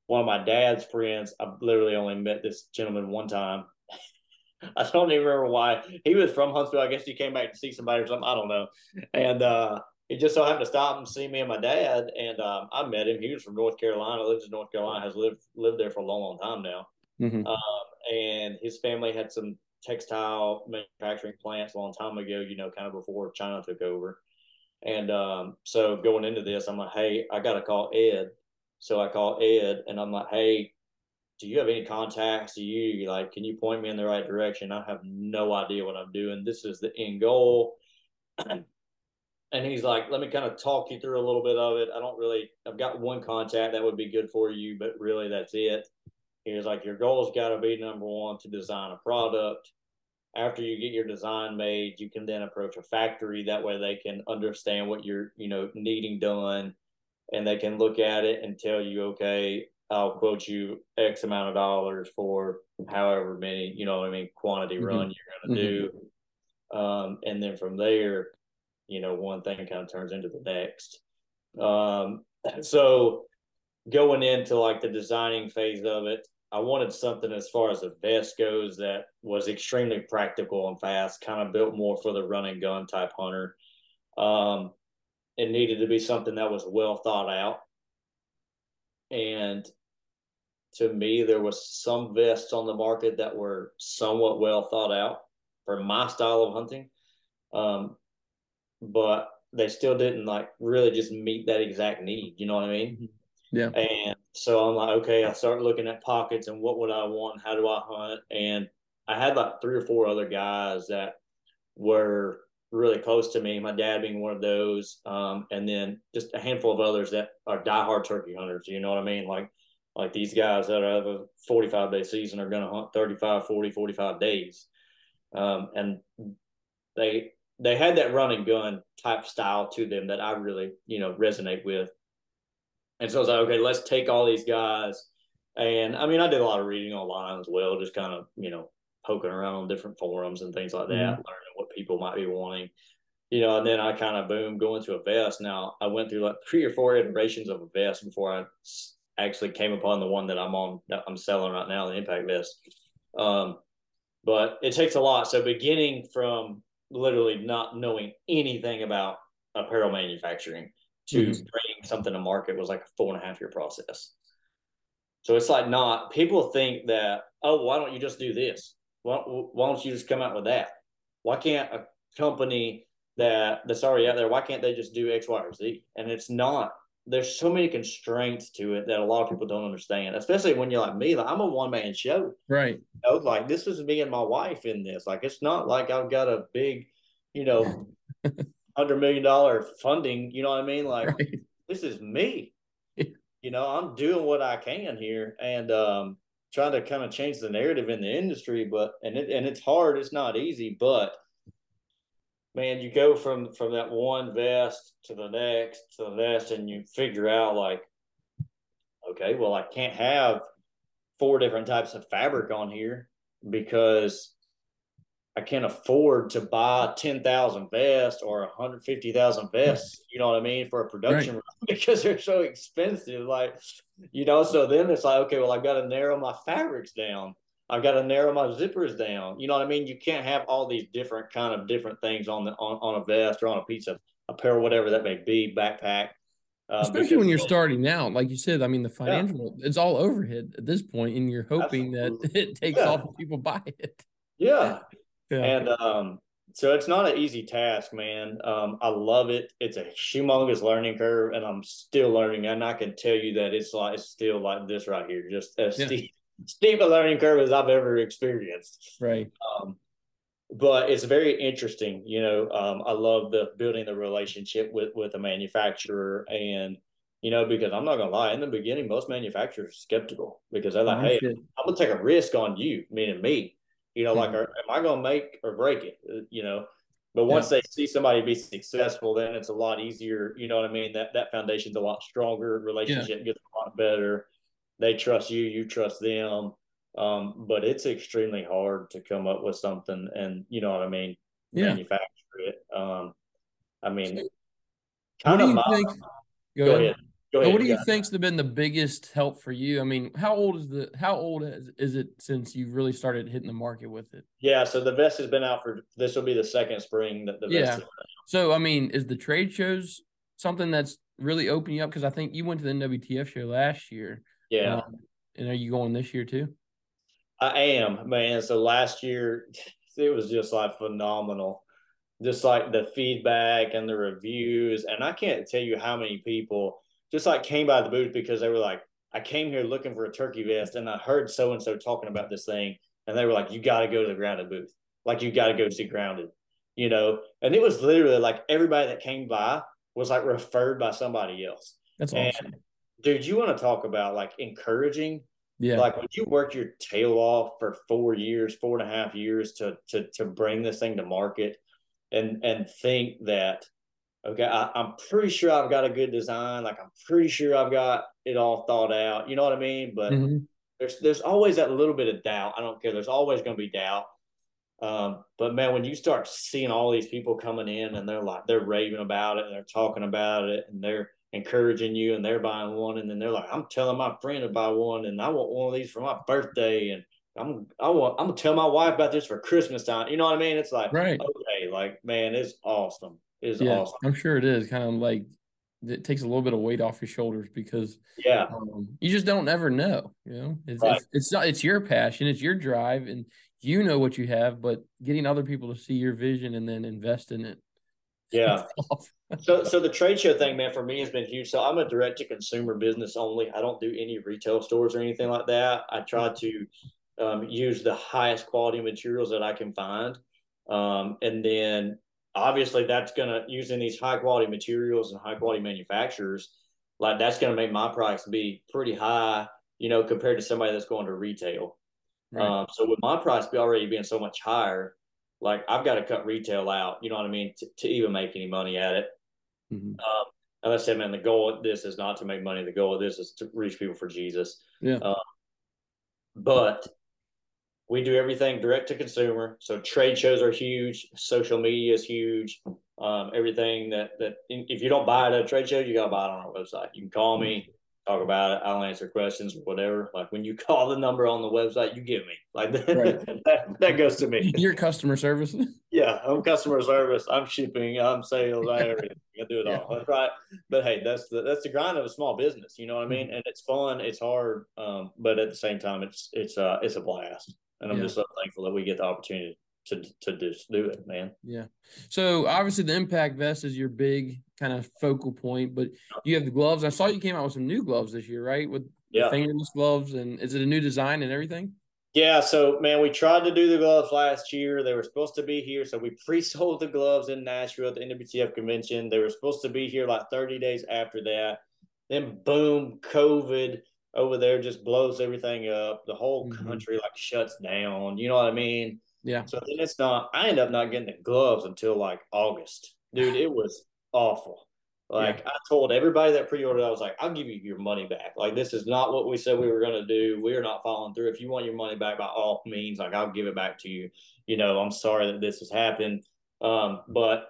One of my dad's friends, I literally only met this gentleman one time. I don't even remember why. He was from Huntsville. I guess he came back to see somebody or something. I don't know. And he just so happened to stop and see me and my dad. And I met him. He was from North Carolina, lives in North Carolina, has lived there for a long, long time now. And his family had some textile manufacturing plants a long time ago, kind of before China took over. And so going into this, I'm like, hey, I got to call Ed. So I call Ed and I'm like, hey, do you have any contacts? Can you point me in the right direction? I have no idea what I'm doing. This is the end goal. And he's like, let me kind of talk you through a little bit of it. I've got one contact that would be good for you, but really that's it. He was like, your goal's got to be, number one, to design a product. After you get your design made, you can then approach a factory. That way they can understand what you're, needing done, and they can look at it and tell you, okay, I'll quote you X amount of dollars for however many, quantity run you're going to do. And then from there, one thing kind of turns into the next. So going into like the designing phase of it, I wanted something as far as the vest goes that was extremely practical and fast, kind of built more for the run and gun type hunter. It needed to be something that was well thought out. And to me, there was some vests on the market that were somewhat well thought out for my style of hunting. But they still didn't like really just meet that exact need. You know what I mean? Yeah. And so I'm like, okay, I start looking at pockets and what would I want? How do I hunt? And I had like 3 or 4 other guys that were really close to me, my dad being one of those. And then just a handful of others that are diehard turkey hunters. You know what I mean? Like these guys that have a 45-day season are going to hunt 35, 40, 45 days. And they had that run and gun type style to them that I really, resonate with. And so I was like, okay, let's take all these guys. And I mean, I did a lot of reading online as well, just kind of, poking around on different forums and things like that, learning what people might be wanting, and then I kind of, boom, go into a vest. Now, I went through like 3 or 4 iterations of a vest before I actually came upon the one that I'm selling right now, the impact vest. But it takes a lot. So beginning from literally not knowing anything about apparel manufacturing to bringing something to market was like a 4.5-year process. So it's like people think that, oh, why don't you just do this? Why don't you just come out with that? Why can't a company that's already out there, why can't they just do X, Y, or Z? And it's not. There's so many constraints to it that a lot of people don't understand, especially when you're like me. Like, I'm a one-man show. Right. Like, this is me and my wife in this. Like, it's not like I've got a big, $100 million funding. You know what I mean? Like, right. This is me. I'm doing what I can here and trying to kind of change the narrative in the industry. But it's hard. It's not easy. But man, you go from that one vest to the next, and you figure out like, okay, well, I can't have 4 different types of fabric on here because I can't afford to buy 10,000 vests or 150,000 vests, you know what I mean, for a production run because they're so expensive. Like, so then it's like, okay, well, I've got to narrow my fabrics down. I've got to narrow my zippers down. You know what I mean? You can't have all these different things on a vest or on a piece of apparel, whatever that may be, backpack. Especially when you're starting out, like you said, I mean, the financial, it's all overhead at this point, and you're hoping that it takes off and people buy it. Yeah. And so it's not an easy task, man. I love it. It's a humongous learning curve, and I'm still learning. And I can tell you that it's still like this right here, just as steep a learning curve as I've ever experienced. Right. But it's very interesting. I love building the relationship with the manufacturer, and because I'm not gonna lie, in the beginning, most manufacturers are skeptical because they're like, "Hey, I'm gonna take a risk on you," meaning me. Like, am I going to make or break it? But once they see somebody be successful, then it's a lot easier. You know what I mean? That foundation's a lot stronger. Relationship gets a lot better. They trust you, you trust them. But it's extremely hard to come up with something and, you know what I mean, manufacture it. I mean, what do you think? Go ahead. What do you think's been the biggest help for you? I mean, how old is it since you really started hitting the market with it? Yeah, so the vest has been out this will be the second spring that the vest has been out. So, I mean, is the trade shows something that's really opening you up? Because I think you went to the NWTF show last year. Yeah. And are you going this year too? I am, man. So last year, it was just like phenomenal. Just like the feedback and the reviews. And I can't tell you how many people just like came by the booth because they were like, I came here looking for a turkey vest and I heard so-and-so talking about this thing. And they were like, you got to go to the Grounded booth. Like, you got to go see Grounded, And it was literally like everybody that came by was like referred by somebody else. That's awesome. And dude, you want to talk about like encouraging? Yeah. Like when you work your tail off for 4 years, 4.5 years to bring this thing to market and think that, okay, I'm pretty sure I've got a good design. Like I'm pretty sure I've got it all thought out. You know what I mean? But there's always that little bit of doubt. I don't care. There's always going to be doubt. But man, when you start seeing all these people coming in and they're raving about it and they're talking about it and they're encouraging you and they're buying one, and then they're like, I'm telling my friend to buy one and I want one of these for my birthday, and I'm gonna tell my wife about this for Christmas time. You know what I mean? It's like, Right. okay, like man, it's awesome. It's Yeah, awesome. I'm sure it is. Kind of like it takes a little bit of weight off your shoulders because Yeah. you just don't ever know. Right. It's not, it's your passion, it's your drive, and you know what you have, but getting other people to see your vision and then invest in it. Yeah. So the trade show thing, man, for me has been huge. So I'm a direct to consumer business only. I don't do any retail stores or anything like that. I try to use the highest quality materials that I can find. And then obviously that's going to, using these high quality materials and high quality manufacturers, like that's going to make my price be pretty high, compared to somebody that's going to retail. Right. So with my price already being so much higher, like I've got to cut retail out, you know what I mean, to even make any money at it. And I said, man, the goal of this is not to make money. The goal of this is to reach people for Jesus. Yeah. But we do everything direct to consumer. So trade shows are huge. Social media is huge. Everything that if you don't buy it at a trade show, you got to buy it on our website. You can call me, talk about it. I'll answer questions, whatever. Like when you call the number on the website, you get me. Like that goes to me. Your customer service. Yeah, I'm customer service. I'm shipping. I'm sales. I everything. I do it all. That's right. But hey, that's the grind of a small business. You know what I mean? And it's fun. It's hard. But at the same time, it's a blast. And I'm just so thankful that we get the opportunity to just do it, man. Yeah. So obviously the impact vest is your big kind of focal point, but you have the gloves. I saw you came out with some new gloves this year, right? With the fingerless gloves, and is it a new design and everything? Yeah, so man, we tried to do the gloves last year. They were supposed to be here, so we pre-sold the gloves in Nashville at the NWTF convention. They were supposed to be here like 30 days after that. Then boom, COVID over there just blows everything up. The whole country like shuts down. You know what I mean? Yeah. So then I end up not getting the gloves until like August. Dude, it was awful. Like I told everybody that pre-ordered, I was like, I'll give you your money back. Like this is not what we said we were going to do. We're not following through. If you want your money back, by all means, like I'll give it back to you. I'm sorry that this has happened. But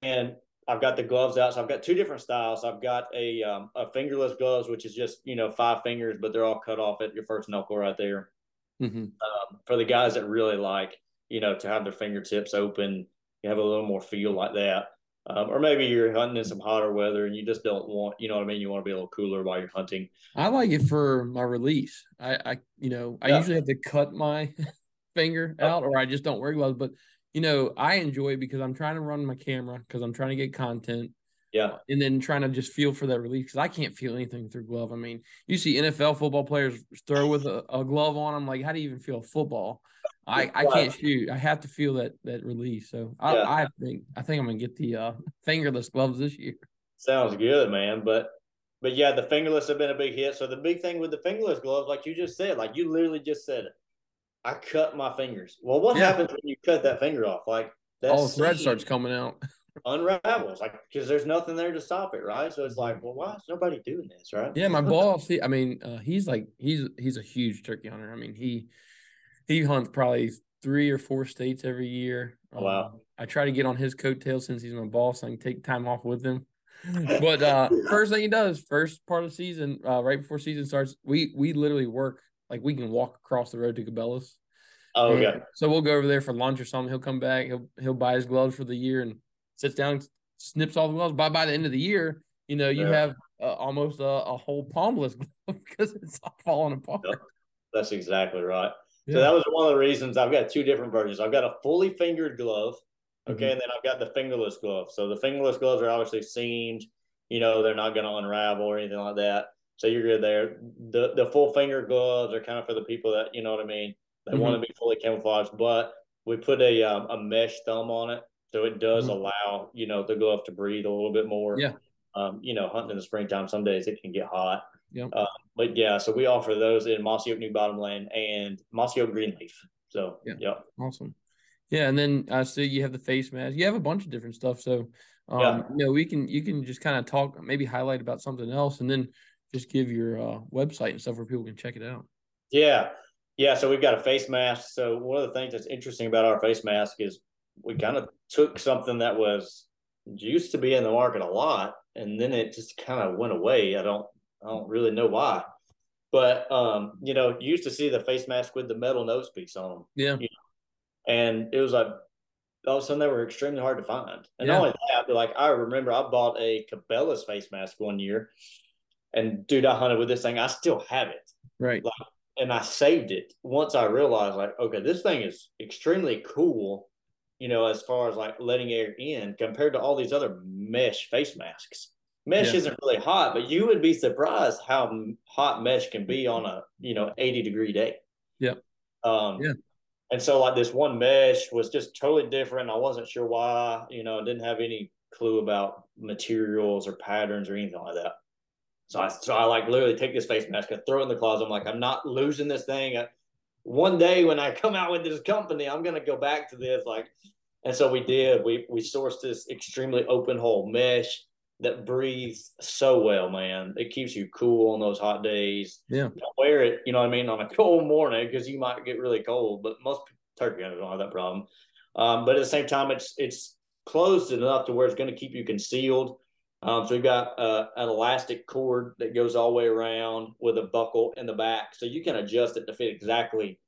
I've got the gloves out. So I've got two different styles. I've got a fingerless gloves, which is just 5 fingers, but they're all cut off at your first knuckle right there. For the guys that really like, to have their fingertips open, you have a little more feel like that. Or maybe you're hunting in some hotter weather and you just don't want, you know what I mean? You want to be a little cooler while you're hunting. I like it for my release. I usually have to cut my finger out, or I just don't wear gloves. But, I enjoy it because I'm trying to run my camera because I'm trying to get content. Yeah. And then trying to just feel for that release because I can't feel anything through glove. I mean, you see NFL football players throw with a glove on them. Like, how do you even feel football? I can't shoot. I have to feel that release. So I think I'm gonna get the fingerless gloves this year. Sounds good, man. But yeah, the fingerless have been a big hit. So the big thing with the fingerless gloves, like you just said, like you literally just said it. I cut my fingers. Well, what happens when you cut that finger off? Like that all the thread starts coming out. Unravels, like because there's nothing there to stop it, right? So it's like, well, why is nobody doing this, right? Yeah, my boss. He's a huge turkey hunter. I mean, he hunts probably 3 or 4 states every year. Oh, wow. I try to get on his coattails since he's my boss. I can take time off with him. But first thing he does, first part of the season, right before season starts, we literally work like we can walk across the road to Cabela's. Oh, okay. So we'll go over there for lunch or something. He'll come back. He'll buy his gloves for the year and sits down, snips all the gloves. By the end of the year, you have almost a whole palmless glove because it's all falling apart. Yep. That's exactly right. Yeah. So that was one of the reasons I've got 2 different versions. I've got a fully fingered glove, okay, and then I've got the fingerless glove. So the fingerless gloves are obviously seamed. They're not going to unravel or anything like that. So you're good there. The full finger gloves are kind of for the people that, you know what I mean, they want to be fully camouflaged, but we put a mesh thumb on it. So it does allow, the glove to breathe a little bit more. Yeah. Hunting in the springtime, some days it can get hot. Yep. But yeah, so we offer those in Mossy Oak New Bottomland and Mossy Oak Greenleaf. So yeah. Awesome. Yeah, and then I see you have the face mask. You have a bunch of different stuff. So you can just kind of talk, maybe highlight about something else, and then just give your website and stuff where people can check it out. Yeah. Yeah. So we've got a face mask. So one of the things that's interesting about our face mask is we kind of took something that was used to be in the market a lot, and then it just kind of went away. I don't really know why. But you used to see the face mask with the metal nose piece on them. Yeah. And it was like all of a sudden they were extremely hard to find. And not Yeah. only that, but like I remember I bought a Cabela's face mask one year, and dude, I hunted with this thing. I still have it. Right. Like, and I saved it once I realized, like, okay, this thing is extremely cool, as far as like letting air in compared to all these other mesh face masks. Mesh isn't really hot, but you would be surprised how hot mesh can be on a 80-degree day. Yeah. And so like this one mesh was just totally different. I wasn't sure why, didn't have any clue about materials or patterns or anything like that. So I like literally take this face mask, I throw it in the closet. I'm like, I'm not losing this thing. One day when I come out with this company, I'm going to go back to this. And so we did. We sourced this extremely open hole mesh that breathes so well, man. It keeps you cool on those hot days. Yeah. Don't wear it, on a cold morning because you might get really cold. But most turkey hunters don't have that problem. But at the same time, it's closed enough to where it's going to keep you concealed. So we've got an elastic cord that goes all the way around with a buckle in the back, so you can adjust it to fit exactly,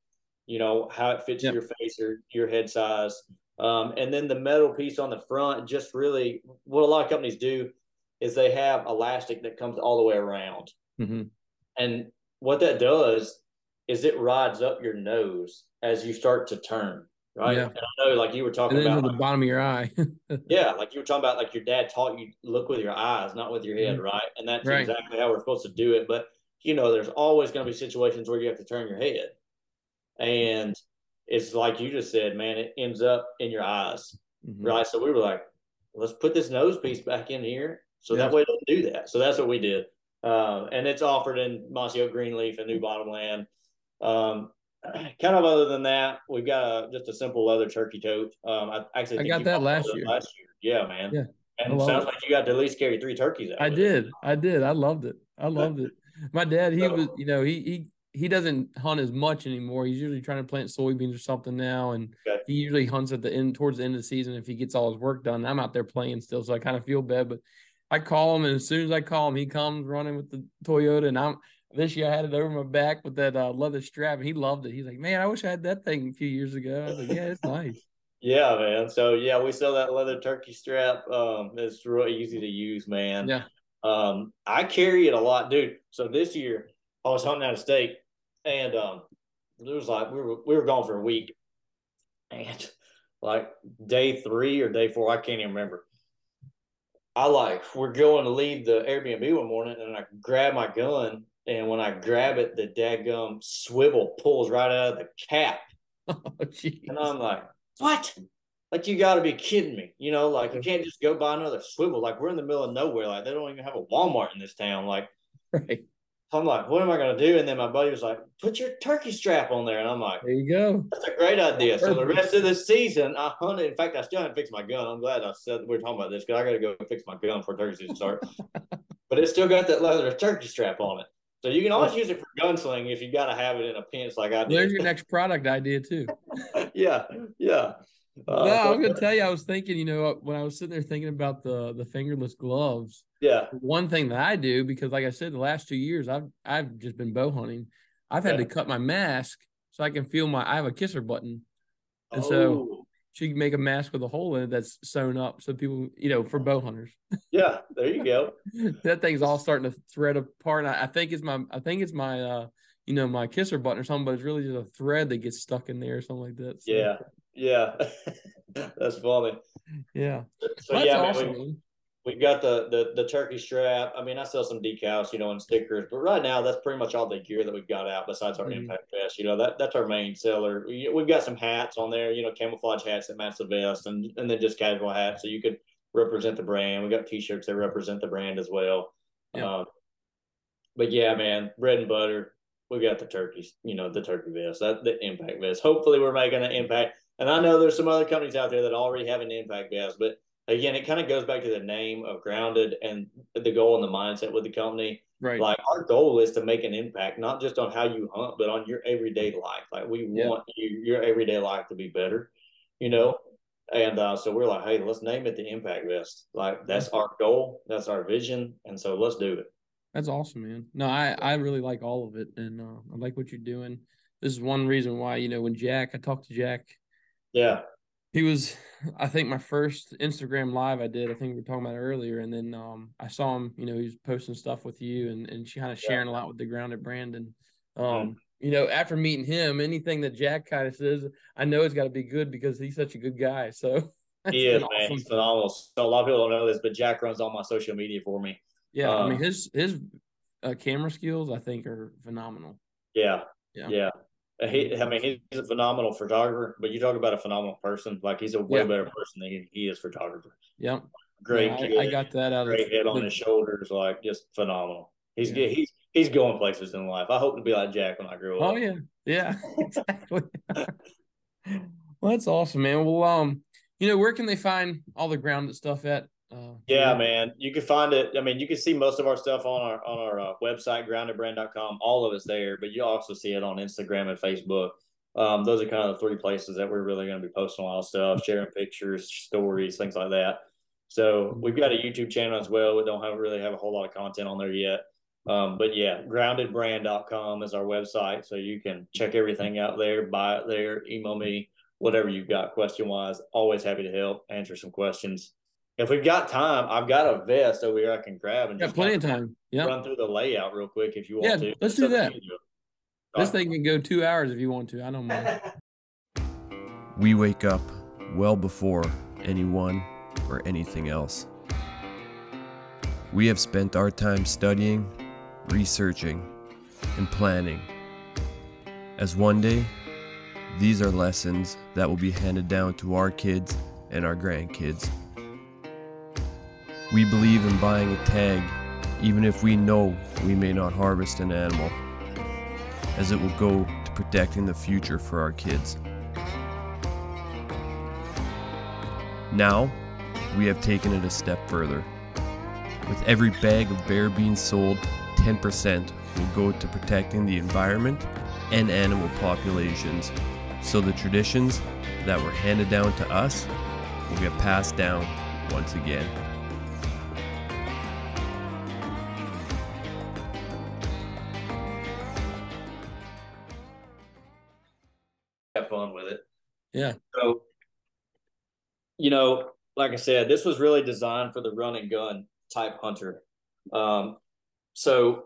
how it fits your face or your head size. And then the metal piece on the front, just really what a lot of companies do is they have elastic that comes all the way around. Mm-hmm. And what that does is it rides up your nose as you start to turn. Right. Yeah. And I know, like you were talking about, the bottom of your eye. yeah, like you were talking about, like your dad taught you look with your eyes, not with your head, right? And that's exactly how we're supposed to do it. But there's always going to be situations where you have to turn your head, and it's like you just said, man, it ends up in your eyes, right? So we were like, let's put this nose piece back in here, so that way it doesn't do that. So that's what we did, and it's offered in Mossy Oak Greenleaf and New Bottomland. Kind of other than that, we've got just a simple leather turkey tote. I got that last year. Yeah, man. Yeah. And it sounds like you got to at least carry 3 turkeys out. I did. I loved it. My dad, he was, he doesn't hunt as much anymore. He's usually trying to plant soybeans or something now. And he usually hunts at the end, towards the end of the season. If he gets all his work done, I'm out there playing still. So I kind of feel bad, but I call him. And as soon as I call him, he comes running with the Toyota. And this year I had it over my back with that leather strap, and he loved it. He's like, man, I wish I had that thing a few years ago. I was like, yeah, it's nice. Yeah, man. So yeah, we sell that leather turkey strap. It's real easy to use, man. Yeah. I carry it a lot, dude. So this year I was hunting out of state, and it was like we were gone for a week, and like day 3 or day 4, I can't even remember. We're going to leave the Airbnb one morning, and I grab my gun. And when I grab it, the dadgum swivel pulls right out of the cap. Oh, and I'm like, what? Like, you got to be kidding me. You can't just go buy another swivel. Like, we're in the middle of nowhere. Like, they don't even have a Walmart in this town. Like, right. I'm like, what am I going to do? And then my buddy was like, put your turkey strap on there. And I'm like, there you go. That's a great idea. So the rest of the season, I hunted. In fact, I still haven't fixed my gun. I'm glad I said we were talking about this because I got to go fix my gun before turkey season starts. But it's still got that leather turkey strap on it. So you can always use it for gunsling if you got to have it in a pinch like I did. There's your next product idea too. Yeah. No, I was going to tell you, I was thinking, when I was sitting there thinking about the fingerless gloves. Yeah. One thing that I do, because like I said, the last 2 years, I've just been bow hunting. I've had to cut my mask so I can feel I have a kisser button. And so she can make a mask with a hole in it that's sewn up so people, for bow hunters. Yeah, there you go. That thing's all starting to thread apart. And I think it's my my kisser button or something, but it's really just a thread that gets stuck in there or something like that. So. Yeah. That's funny. Yeah. So that's awesome. Man, we've got the turkey strap. I mean, I sell some decals, and stickers, but right now that's pretty much all the gear that we've got out besides our impact vest. That's our main seller. We've got some hats on there, camouflage hats that match the vest, and then just casual hats so you could represent the brand. We got t-shirts that represent the brand as well. Yeah. but yeah, man, bread and butter. We got the turkeys, the turkey vest, the impact vest. Hopefully, we're making an impact. And I know there's some other companies out there that already have an impact vest, but again, it kind of goes back to the name of Grounded and the goal and the mindset with the company. Right. Like our goal is to make an impact, not just on how you hunt, but on your everyday life. Like we want your everyday life to be better, And so we're like, hey, let's name it the impact vest. Like that's our goal, that's our vision, and so let's do it. That's awesome, man. No, I really like all of it, and I like what you're doing. This is one reason why, when I talked to Jack. Yeah. He was, I think, my first Instagram live I did. I think we were talking about it earlier, and then I saw him. He was posting stuff with you and kind of sharing a lot with the Grounded brand. And after meeting him, anything that Jack kind of says, I know it's got to be good because he's such a good guy. So he is, man. Awesome. He's phenomenal. So a lot of people don't know this, but Jack runs all my social media for me. Yeah, I mean his camera skills I think are phenomenal. Yeah. He's a phenomenal photographer, but you talk about a phenomenal person. Like he's a way better person than he is photographer. Yeah, great kid. I got that out great of head on his shoulders, like just phenomenal. He's going places in life. I hope to be like Jack when I grow up. Oh yeah, exactly. Well, that's awesome, man. Well, where can they find all the Grounded stuff at? Man, you can find it. I mean, you can see most of our stuff on our website, groundedbrand.com. All of it's there, but you also see it on Instagram and Facebook. Those are kind of the three places that we're really going to be posting a lot of stuff, sharing pictures, stories, things like that. So we've got a YouTube channel as well. We don't really have a whole lot of content on there yet. But yeah, groundedbrand.com is our website. So you can check everything out there, buy it there, email me, whatever you've got question-wise. Always happy to help, answer some questions. If we've got time, I've got a vest over here I can grab and just plenty of time. Yeah, run through the layout real quick if you want to. Let's do that. This thing can go 2 hours if you want to. I don't mind. We wake up well before anyone or anything else. We have spent our time studying, researching, and planning. As one day, these are lessons that will be handed down to our kids and our grandkids. We believe in buying a tag, even if we know we may not harvest an animal, as it will go to protecting the future for our kids. Now, we have taken it a step further. With every bag of bear beans sold, 10% will go to protecting the environment and animal populations, so the traditions that were handed down to us will get passed down once again. Have fun with it. Yeah. So, like I said, this was really designed for the run and gun type hunter. So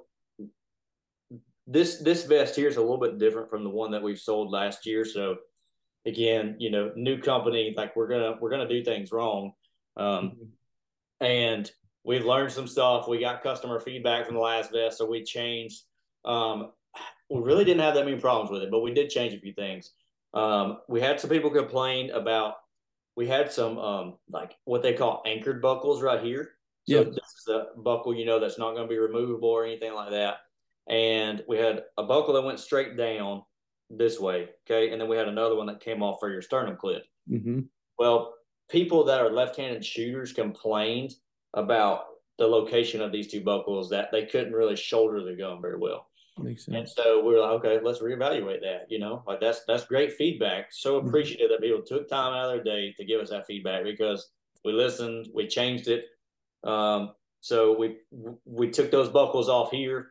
this vest here is a little bit different from the one that we've sold last year. So again, new company, like we're gonna do things wrong, and we've learned some stuff. We got customer feedback from the last vest, so we changed. We really didn't have that many problems with it, but we did change a few things. We had some people complain about. We had some like what they call anchored buckles right here. So this is a buckle, that's not going to be removable or anything like that. And we had a buckle that went straight down this way, okay? And then we had another one that came off for your sternum clip. Mm-hmm. Well, people that are left-handed shooters complained about the location of these two buckles, that they couldn't really shoulder the gun very well. Makes sense. And so we were like, okay, let's reevaluate that. Like that's great feedback. So appreciative that people took time out of their day to give us that feedback, because we listened, we changed it. So we took those buckles off here,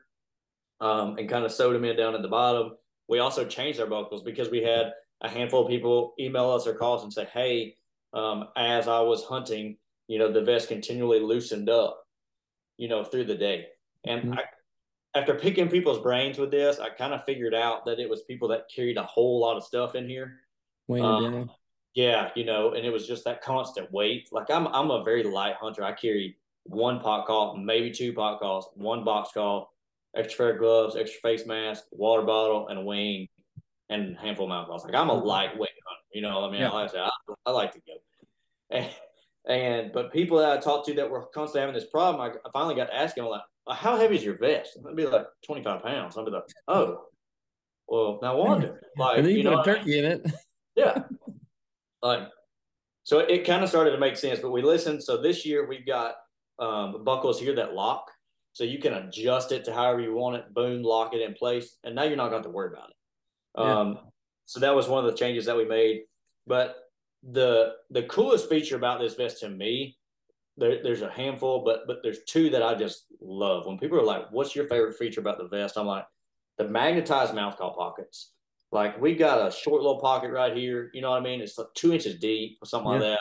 and kind of sewed them in down at the bottom. We also changed our buckles because we had a handful of people email us or call us and say, hey, as I was hunting, the vest continually loosened up, through the day. And after picking people's brains with this, I kind of figured out that it was people that carried a whole lot of stuff in here. Yeah, and it was just that constant weight. Like I'm a very light hunter. I carry one pot call, maybe two pot calls, one box call, extra pair of gloves, extra face mask, water bottle, and a wing, and a handful of mouth calls. Like I'm a lightweight hunter. Like I said, I like to go. But people that I talked to that were constantly having this problem, I finally got to ask them, like, how heavy is your vest? It'd be like 25 pounds. I'd be like, oh, well, no wonder. And Like, then you you put know a what I mean? turkey in it. Yeah. Like, so it kind of started to make sense, but we listened. So this year we've got buckles here that lock. So you can adjust it to however you want it, boom, lock it in place. And now you're not going to worry about it. So that was one of the changes that we made. But the coolest feature about this vest to me, there's a handful, but there's two that I just love. When people are like, what's your favorite feature about the vest? I'm like, the magnetized mouth call pockets. Like we got a short little pocket right here. You know what I mean? It's like 2 inches deep or something like that.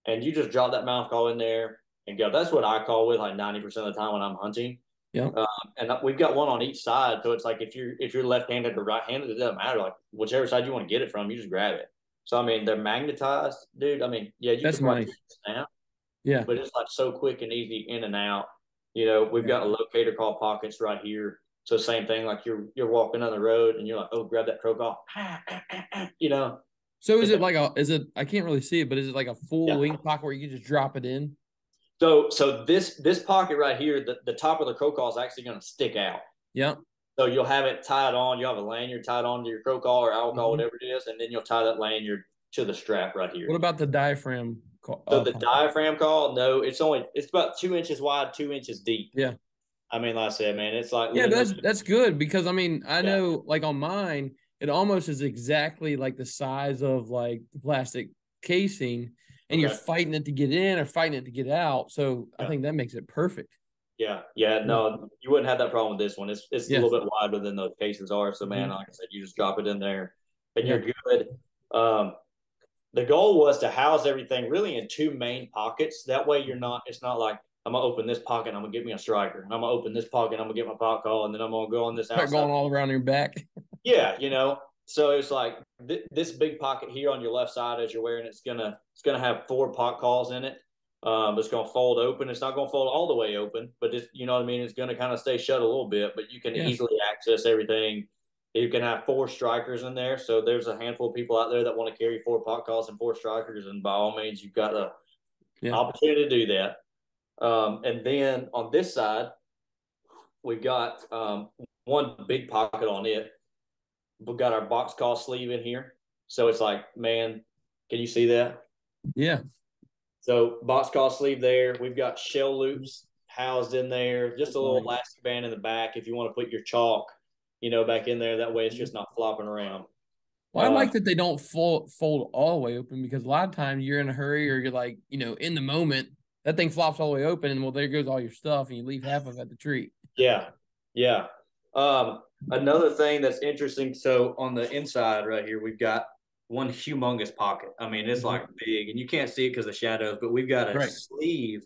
And you just drop that mouth call in there and go. That's what I call with like 90% of the time when I'm hunting. Yeah. And we've got one on each side. So it's like if you're left-handed or right-handed, it doesn't matter. Like whichever side you want to get it from, you just grab it. So I mean, they're magnetized, dude. I mean, yeah, you That's can probably nice. snap, Yeah. but it's like so quick and easy in and out. You know, we've got a locator call pockets right here. So same thing, like you're walking on the road and you're like, oh, grab that crow call. You know. So is it like I can't really see it, but is it like a full length pocket where you can just drop it in? So this pocket right here, the top of the crow call is actually going to stick out. Yeah. So you'll have it tied on. You'll have a lanyard tied on to your crow call or owl call, whatever it is, and then you'll tie that lanyard to the strap right here. What about the diaphragm call? So the diaphragm call, no, it's about 2 inches wide, 2 inches deep. Yeah. I mean, like I said, man, it's like that's good because I mean I know like on mine it almost is exactly like the size of like the plastic casing, and you're fighting it to get in or fighting it to get out. So I think that makes it perfect. Yeah. No, you wouldn't have that problem with this one. It's a little bit wider than those cases are. So man, like I said, you just drop it in there and you're good. The goal was to house everything really in two main pockets. That way it's not like I'm gonna open this pocket and I'm gonna get me a striker. And I'm gonna open this pocket and I'm gonna get my pot call, and then I'm gonna go on this outside. Going all around your back. Yeah, you know. So it's like this big pocket here on your left side as you're wearing it's gonna have 4 pot calls in it. It's gonna fold open. It's not gonna fold all the way open, but it's, you know what I mean. It's gonna kind of stay shut a little bit, but you can easily access everything. You can have 4 strikers in there. So there's a handful of people out there that want to carry 4 pot calls and 4 strikers, and by all means, you've got the opportunity to do that. And then on this side, we've got one big pocket on it. We've got our box call sleeve in here. So it's like, man, can you see that? Yeah. So box call sleeve there. We've got shell loops housed in there. Just a little elastic band in the back if you want to put your chalk, you know, back in there. That way it's just not flopping around. Well, I like that they don't fold all the way open, because a lot of times you're in a hurry or you're like, you know, in the moment, that thing flops all the way open, and well, there goes all your stuff, and you leave half of it at the tree. Yeah. Another thing that's interesting. So on the inside right here, we've got one humongous pocket. I mean, it's like big, and you can't see it because of the shadows, but we've got a sleeve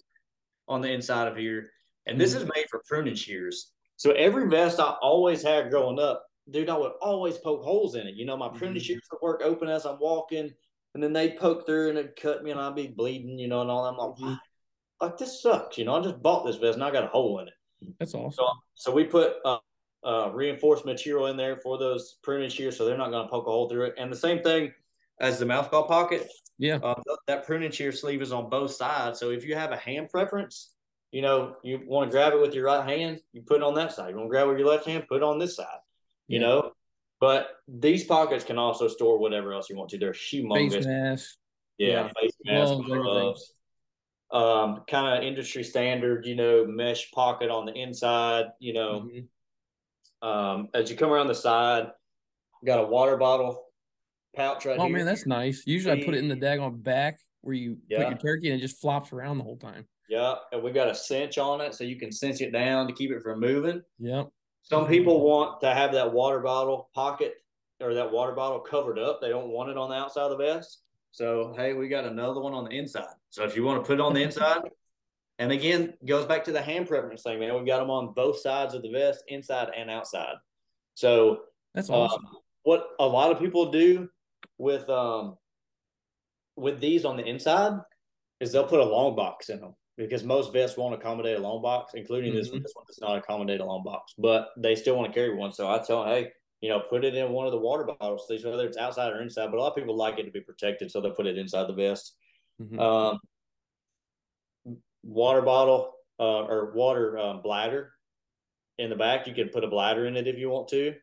on the inside of here, and this is made for pruning shears. So every vest I always had growing up, dude, I would always poke holes in it. You know, my pruning shears would work open as I'm walking, and then they'd poke through and it'd cut me, and I'd be bleeding, you know, and all that. I'm like, this sucks. You know, I just bought this vest and I got a hole in it. That's awesome. So we put reinforced material in there for those pruning shears, so they're not going to poke a hole through it. And the same thing as the mouthcall pocket. Yeah. That pruning shear sleeve is on both sides. So if you have a hand preference, you know, you want to grab it with your right hand, you put it on that side. You want to grab it with your left hand, put it on this side. You know, but these pockets can also store whatever else you want to. They're humongous. Face mask. Face mask, gloves. Kind of industry standard, you know, mesh pocket on the inside, you know. As you come around the side, got a water bottle pouch right here. Oh man, that's nice. Usually I put it in the daggone back where you put your turkey, and it just flops around the whole time. Yeah, and we got a cinch on it, so you can cinch it down to keep it from moving. Yeah. Some people want to have that water bottle pocket or that water bottle covered up. They don't want it on the outside of the vest. So, hey, we got another one on the inside. So if you want to put it on the inside, and again, goes back to the hand preference thing, man. We've got them on both sides of the vest, inside and outside. So that's awesome. What a lot of people do with these on the inside is they'll put a long box in them, because most vests won't accommodate a long box, including this one. This one does not accommodate a long box, but they still want to carry one. So I tell them, hey, you know, put it in one of the water bottles, whether it's outside or inside. But a lot of people like it to be protected, so they'll put it inside the vest. Water bottle. or water bladder in the back. You can put a bladder in it if you want to.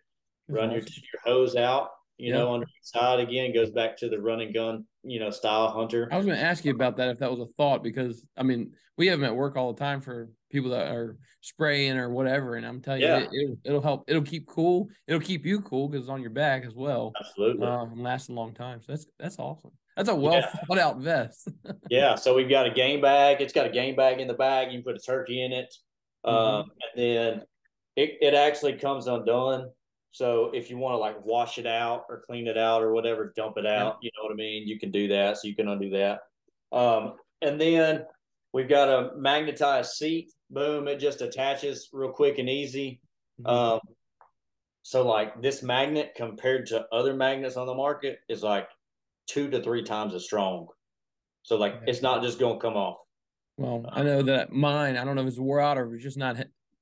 Run your hose out, on the side again, goes back to the run and gun, style hunter. I was going to ask you about that if that was a thought, because I mean, we have them at work all the time for people that are spraying or whatever, and I'm telling you, it'll help. It'll keep cool. It'll keep you cool because it's on your back as well. Absolutely, and lasts a long time. So that's awesome. That's a well thought out vest. Yeah. So we've got a game bag. It's got a game bag in the bag. You can put a turkey in it, and then it actually comes undone. So if you want to like wash it out or clean it out or whatever, dump it out, you know what I mean? You can do that. So you can undo that. And then we've got a magnetized seat. Boom. It just attaches real quick and easy. So like this magnet compared to other magnets on the market is like 2 to 3 times as strong. So like it's not just going to come off. Well, I know that mine, I don't know if it's wore out or if it's just not,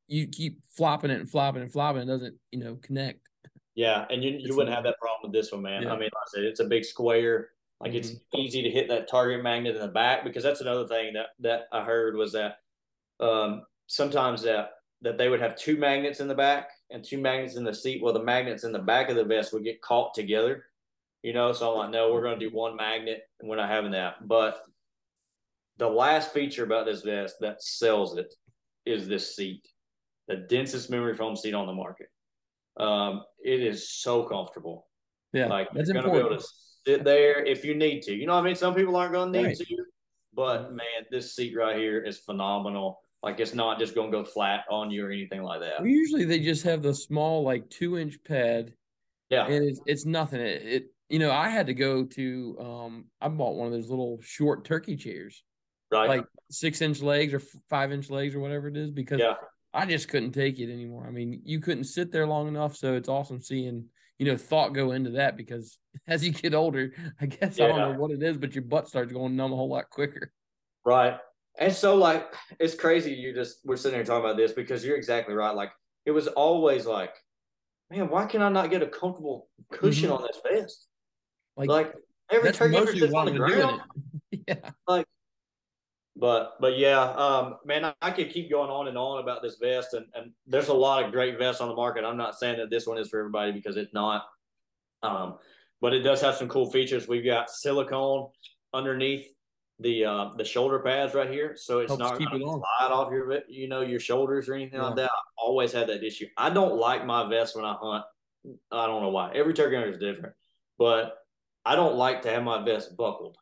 you keep flopping it and flopping and flopping. It doesn't, connect. Yeah. And you wouldn't have that problem with this one, man. I mean, like I said, it's a big square. Like it's easy to hit that target magnet in the back, because that's another thing that I heard was that sometimes that they would have 2 magnets in the back and 2 magnets in the seat. Well, the magnets in the back of the vest would get caught together, so I'm like, no, we're going to do 1 magnet and we're not having that. But the last feature about this vest that sells it is this seat, the densest memory foam seat on the market. It is so comfortable. Yeah, like that's you're going to be able to sit there if you need to. You know what I mean? Some people aren't going to need to, but man, this seat right here is phenomenal. Like it's not just going to go flat on you or anything like that. Well, usually they just have the small, like 2-inch pad. Yeah. And it's nothing. I had to go to, I bought one of those little short turkey chairs, right? Like 6-inch legs or 5-inch legs or whatever it is, because I just couldn't take it anymore. I mean, you couldn't sit there long enough. So it's awesome seeing, thought go into that, because as you get older, I guess I don't know what it is, but your butt starts going numb a whole lot quicker. Right. And so like, it's crazy. We're sitting here talking about this because you're exactly right. Like it was always like, man, why can I not get a comfortable cushion on this vest? Like every turkey hunter sits on the ground. Yeah. Like, but yeah, man, I could keep going on and on about this vest, and there's a lot of great vests on the market. I'm not saying that this one is for everybody, because it's not. But it does have some cool features. We've got silicone underneath the shoulder pads right here, so it's not going to slide off your shoulders or anything like that. I always had that issue. I don't like my vest when I hunt. I don't know why. Every turkey hunter is different, but I don't like to have my vest buckled.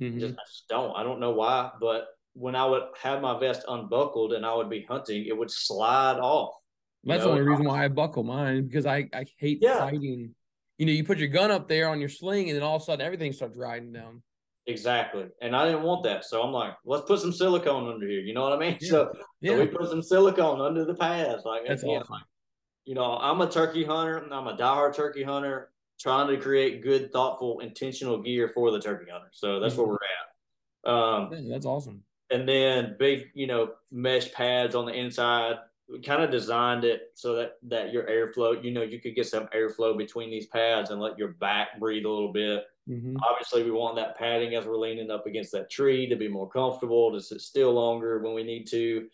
I just don't. I don't know why, but when I would have my vest unbuckled and I would be hunting, it would slide off. That's the only reason why I buckle mine, because I hate fighting. You put your gun up there on your sling, and then all of a sudden everything starts riding down. Exactly. And I didn't want that. So I'm like, let's put some silicone under here. You know what I mean? So we put some silicone under the pads. Like, that's awesome. I'm a turkey hunter. I'm a diehard turkey hunter, trying to create good, thoughtful, intentional gear for the turkey hunter. So that's where we're at. That's awesome. And then big, mesh pads on the inside. We kind of designed it so that your airflow, you could get some airflow between these pads and let your back breathe a little bit. Obviously, we want that padding as we're leaning up against that tree to be more comfortable, to sit still longer when we need to.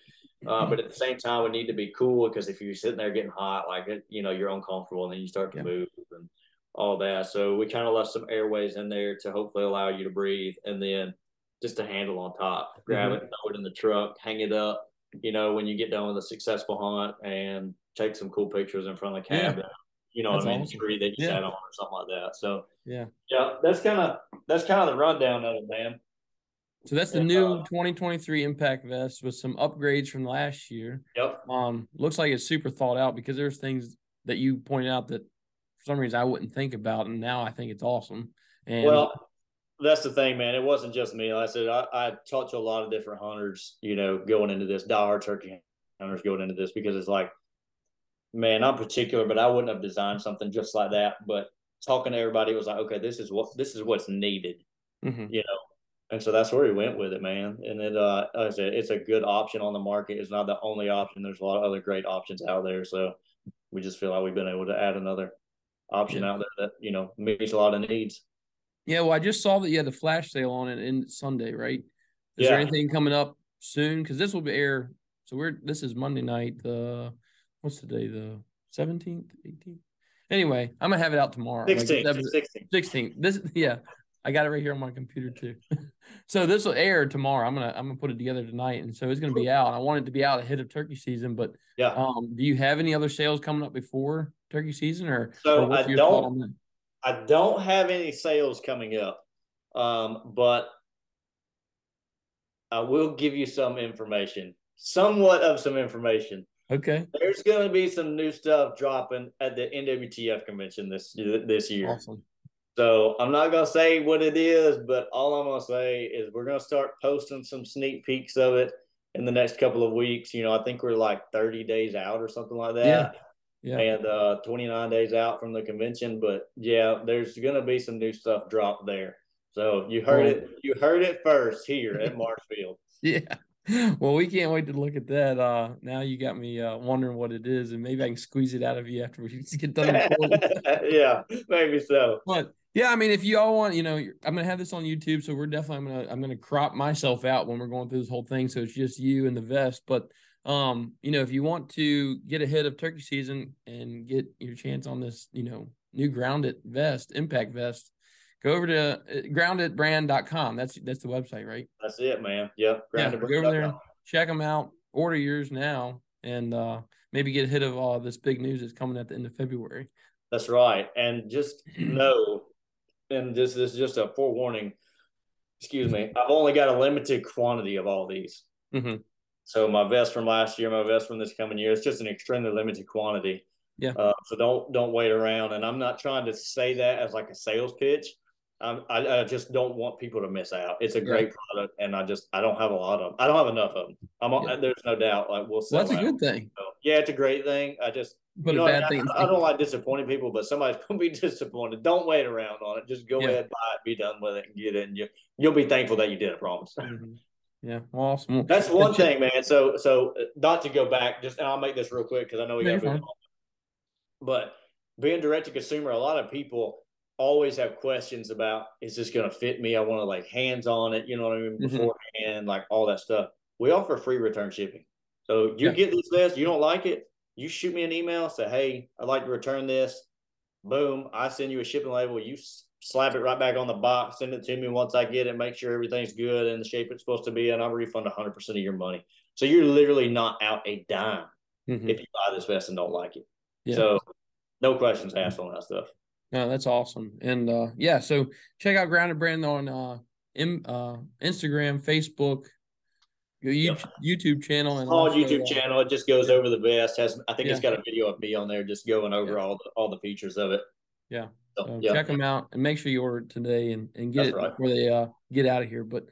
But at the same time, we need to be cool, because if you're sitting there getting hot, like you're uncomfortable, and then you start to move and all that. So we kind of left some airways in there to hopefully allow you to breathe, and then just a handle on top. Grab it, throw it in the truck, hang it up. When you get done with a successful hunt, and take some cool pictures in front of the cabin. What I mean? Awesome. Tree that you sat on or something like that. So yeah, that's kind of the rundown of it, man. So that's the new 2023 Impact vest with some upgrades from last year. Yep. Looks like it's super thought out, because there's things that you pointed out that for some reason I wouldn't think about, and now I think it's awesome. And that's the thing, man. It wasn't just me. Like I said, I talked to a lot of different hunters, going into this, diehard turkey hunters going into this, because it's like, man, I'm particular, but I wouldn't have designed something just like that. But talking to everybody, it was like, okay, this is what's needed, And so that's where we went with it, man. And it, like I said, it's a good option on the market. It's not the only option. There's a lot of other great options out there. So we just feel like we've been able to add another option out there that, meets a lot of needs. Yeah, well, I just saw that you had the flash sale on it in Sunday, right? Is there anything coming up soon? Because this will air So this is Monday night. What's today? The 17th, 18th. Anyway, I'm gonna have it out tomorrow. 16th. I got it right here on my computer too. So this will air tomorrow. I'm gonna put it together tonight, and so it's gonna be out. I want it to be out ahead of turkey season. But do you have any other sales coming up before turkey season, or what's your thought on that? I don't have any sales coming up, but I will give you some information, somewhat of some information. Okay. There's going to be some new stuff dropping at the NWTF convention this year. Awesome. So I'm not going to say what it is, but all I'm going to say is we're going to start posting some sneak peeks of it in the next couple of weeks. You know, I think we're like 30 days out or something like that. Yeah. And 29 days out from the convention. But yeah, there's going to be some new stuff dropped there. So you heard it. You heard it first here at Marshfield. Yeah. Well, we can't wait to look at that. Now you got me wondering what it is, and maybe I can squeeze it out of you after we get done recording. Yeah, maybe so. But yeah, I mean, if you all want, I'm gonna have this on YouTube, so we're definitely I'm gonna crop myself out when we're going through this whole thing, so it's just you and the vest. But if you want to get ahead of turkey season and get your chance on this, new grounded vest, impact vest, go over to groundedbrand.com. That's the website, right? That's it, man. Yep. Go over there, check them out, order yours now, and maybe get ahead of all this big news that's coming at the end of February. That's right. And just know, and this is just a forewarning, excuse me, I've only got a limited quantity of all these. Mm-hmm. So my vest from last year, my vest from this coming year, it's just an extremely limited quantity. Yeah. So don't wait around. And I'm not trying to say that as like a sales pitch. I just don't want people to miss out. It's a great product, and I don't have a lot of them. I don't have enough of them. There's no doubt. Like we'll sell. Well, that's a good thing. So, yeah, it's a great thing. I just but a bad thing. I don't like disappointing people, but somebody's gonna be disappointed. Don't wait around on it. Just go ahead, buy it, be done with it, and get it, and you'll be thankful that you did. I promise. Mm-hmm. Yeah, awesome. That's one thing, man. So not to go back, and I'll make this real quick because I know we got to move on. But being direct to consumer, a lot of people always have questions about, is this going to fit me? I want to like hands on it, you know what I mean? Beforehand, like all that stuff. We offer free return shipping. So you get this vest, you don't like it, you shoot me an email, say, hey, I'd like to return this. Boom. I send you a shipping label. You slap it right back on the box, send it to me once I get it, make sure everything's good and the shape it's supposed to be, and I'll refund 100% of your money. So you're literally not out a dime if you buy this vest and don't like it. Yeah. So no questions asked on that stuff. No, that's awesome. And so check out Grounded Brand on Instagram, Facebook, your YouTube channel, and also, YouTube channel. It just goes over the vest. I think it's got a video of me on there just going over all the features of it. Yeah. So check them out and make sure you order it today and get it before they get out of here. But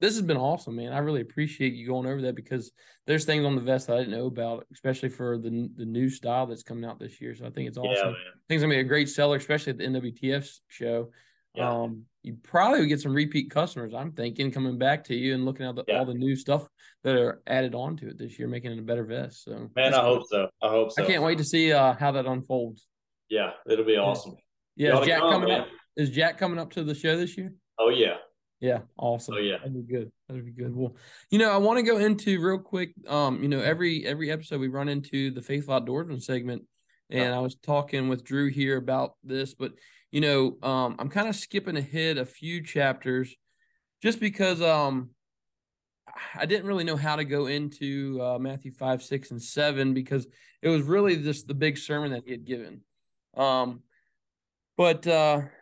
this has been awesome, man. I really appreciate you going over that because there's things on the vest that I didn't know about, especially for the new style that's coming out this year. So I think it's awesome. Yeah, I think it's gonna be a great seller, especially at the NWTF show. Yeah. You probably would get some repeat customers, I'm thinking, coming back to you and looking at all the new stuff that are added onto it this year, making it a better vest. So man, I hope so. I can't wait to see how that unfolds. Yeah, it'll be awesome. Yeah, is Jack coming up? Is Jack coming up to the show this year? Oh yeah. Yeah, awesome. Oh yeah, that'd be good. That'd be good. Well, I want to go into real quick. Every episode we run into the Faithful Outdoorsmen segment, and I was talking with Drew here about this, but I'm kind of skipping ahead a few chapters, just because I didn't really know how to go into Matthew 5, 6, and 7 because it was really just the big sermon that he had given. But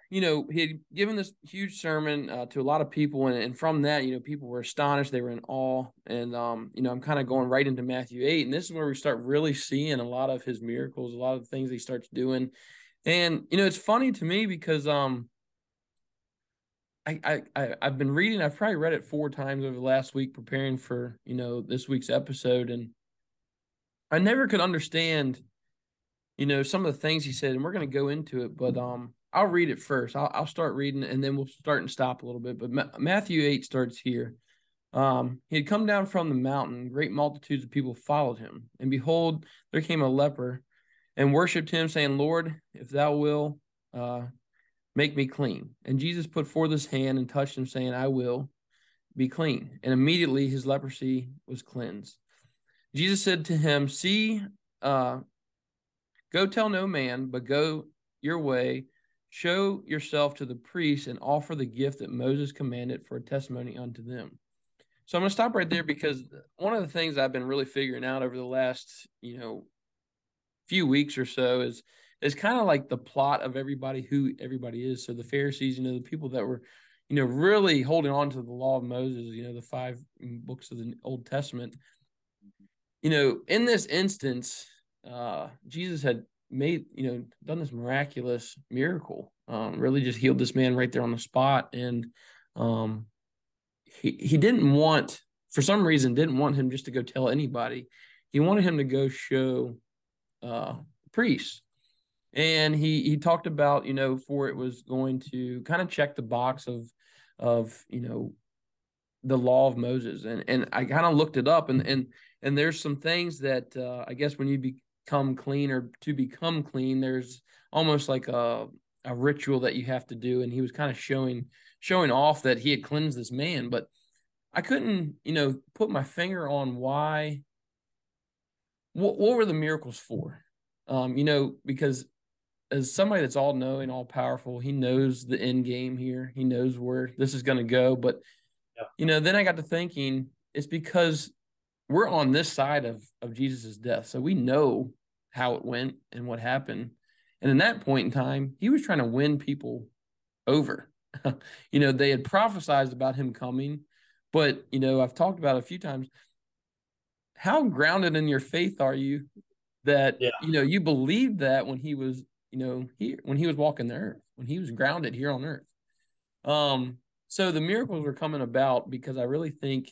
he had given this huge sermon to a lot of people, and from that, people were astonished, they were in awe, and I'm kind of going right into Matthew 8, and this is where we start really seeing a lot of his miracles, a lot of the things he starts doing, and it's funny to me because I've been reading, I've probably read it 4 times over the last week preparing for this week's episode, and I never could understand some of the things he said, and we're going to go into it, but I'll read it first. I'll start reading, and then we'll start and stop a little bit. But Matthew 8 starts here. He had come down from the mountain. Great multitudes of people followed him. And behold, there came a leper and worshipped him, saying, Lord, if thou wilt, make me clean. And Jesus put forth his hand and touched him, saying, I will. be clean." And immediately his leprosy was cleansed. Jesus said to him, "See, go tell no man, but go your way, show yourself to the priest, and offer the gift that Moses commanded for a testimony unto them." So I'm going to stop right there, because one of the things I've been really figuring out over the last, few weeks or so is kind of like the plot of everybody, who everybody is. So the Pharisees, the people that were, really holding on to the law of Moses, the 5 books of the Old Testament. In this instance, Jesus had made, done this miraculous miracle, really just healed this man right there on the spot. And he didn't want, for some reason, didn't want him just to go tell anybody. He wanted him to go show priests. And he talked about, for it was going to kind of check the box of the law of Moses. And I kind of looked it up, and there's some things that I guess when you become clean, or to become clean, there's almost like a ritual that you have to do. And he was kind of showing off that he had cleansed this man, but I couldn't, put my finger on why. What were the miracles for? Because as somebody that's all knowing, all powerful, he knows the end game here. He knows where this is going to go. But, then I got to thinking, it's because we're on this side of Jesus's death. So we know how it went and what happened. And in that point in time, he was trying to win people over. They had prophesied about him coming, but, I've talked about it a few times. How grounded in your faith are you that, you believed that when he was, here, when he was walking the earth, when he was grounded here on earth. So the miracles were coming about because I really think,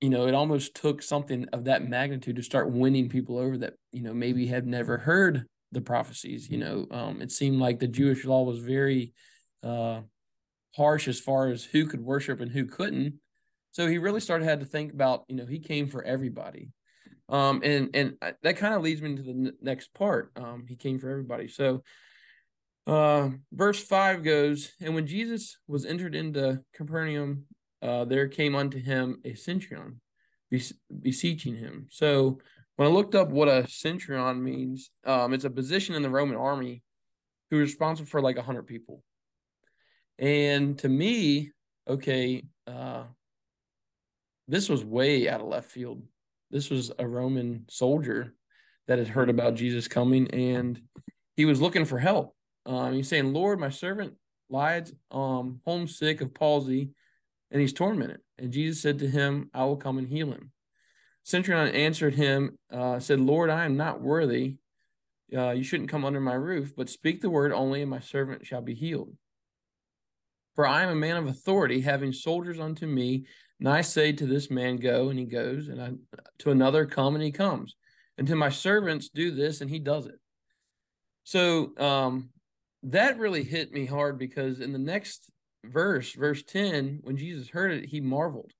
it almost took something of that magnitude to start winning people over that, maybe had never heard the prophecies. It seemed like the Jewish law was very harsh as far as who could worship and who couldn't. So he really had to think about, he came for everybody. And that kind of leads me into the next part. He came for everybody. So verse 5 goes, "And when Jesus was entered into Capernaum, there came unto him a centurion, beseeching him." So when I looked up what a centurion means, it's a position in the Roman army who is responsible for like 100 people. And to me, okay, this was way out of left field. This was a Roman soldier that had heard about Jesus coming, and he was looking for help. He's saying, "Lord, my servant lies homesick of palsy, and he's tormented." And Jesus said to him, "I will come and heal him." Centurion answered him, said, "Lord, I am not worthy. You shouldn't come under my roof, but speak the word only, and my servant shall be healed. For I am a man of authority, having soldiers unto me. And I say to this man, go, and he goes, and to another, come, and he comes. And to my servants, do this, and he does it." So that really hit me hard, because in the next verse 10, when Jesus heard it, he marveled.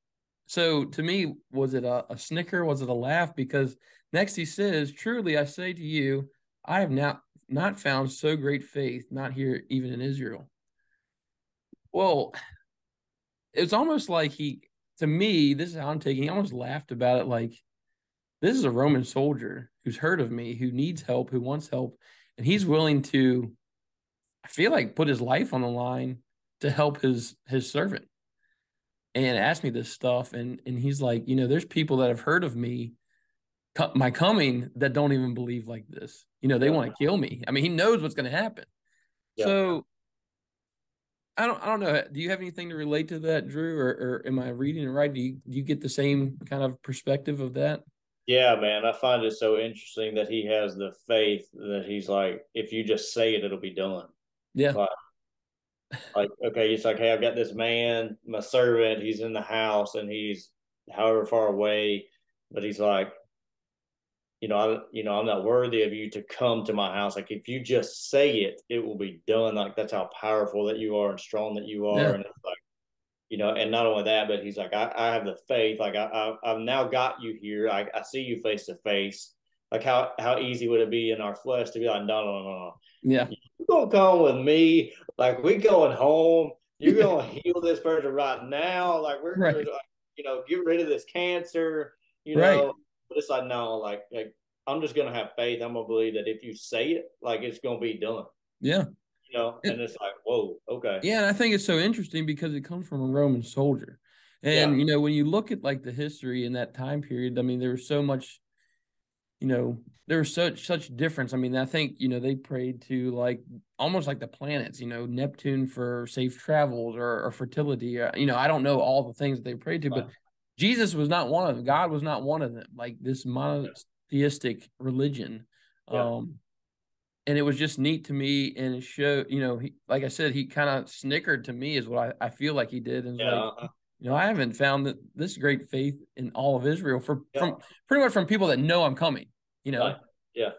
So to me, was it a snicker? Was it a laugh? Because next he says, "Truly I say to you, I have not found so great faith, not here even in Israel." Well, it's almost like to me, this is how I'm taking it, he almost laughed about it, like, this is a Roman soldier who's heard of me, who needs help, who wants help, and he's willing to, I feel like, put his life on the line to help his servant and ask me this stuff. And he's like, there's people that have heard of me, my coming, that don't even believe like this. They want to kill me. I mean, he knows what's going to happen. Yeah. So I don't know. Do you have anything to relate to that, Drew, or am I reading it right? Do you get the same kind of perspective of that? Yeah, man. I find it so interesting that he has the faith that he's like, if you just say it, it'll be done. Yeah. Like, okay, it's like, hey, I've got this man, my servant, he's in the house and he's however far away, but he's like, I'm not worthy of you to come to my house. Like, if you just say it, it will be done. Like, that's how powerful that you are and strong that you are. Yeah. And it's like, and not only that, but he's like, I have the faith. Like, I've now got you here. I see you face to face. Like, how easy would it be in our flesh to be like, no. Yeah. You're going to come with me. Like, we going home. you're going to heal this person right now. Like, Right. like, get rid of this cancer, Right. But it's like, no, like I'm just going to have faith. I'm going to believe that if you say it, like, it's going to be done, Yeah. and it's like, whoa, okay. Yeah, and I think it's so interesting because it comes from a Roman soldier. And, when you look at like the history in that time period, I mean, there was so much, there was such difference. I mean, I think, they prayed to like almost like the planets, Neptune for safe travels or fertility. I don't know all the things that they prayed to, but Jesus was not one of them. God was not one of them. Like this monotheistic religion. Yeah. And it was just neat to me, and it showed, like I said, he kind of snickered to me is what I feel like he did, and was like, I haven't found that this great faith in all of Israel from pretty much from people that know I'm coming, Right. Yeah.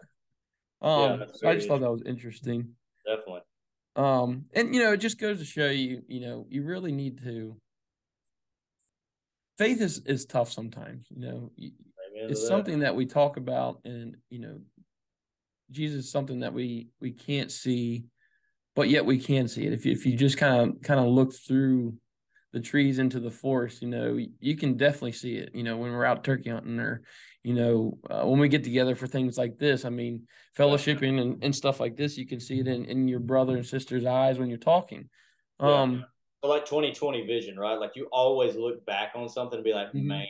So I just thought that was interesting. Definitely. And it just goes to show you, you really need to. Faith is tough sometimes, it's something that we talk about, and Jesus is something that we can't see, but yet we can see it. If you just kind of look through the trees into the forest, you can definitely see it. When we're out turkey hunting, or when we get together for things like this. I mean, fellowshipping and stuff like this, you can see it in your brother and sister's eyes when you're talking. So like 2020 vision, right? Like you always look back on something and be like, man,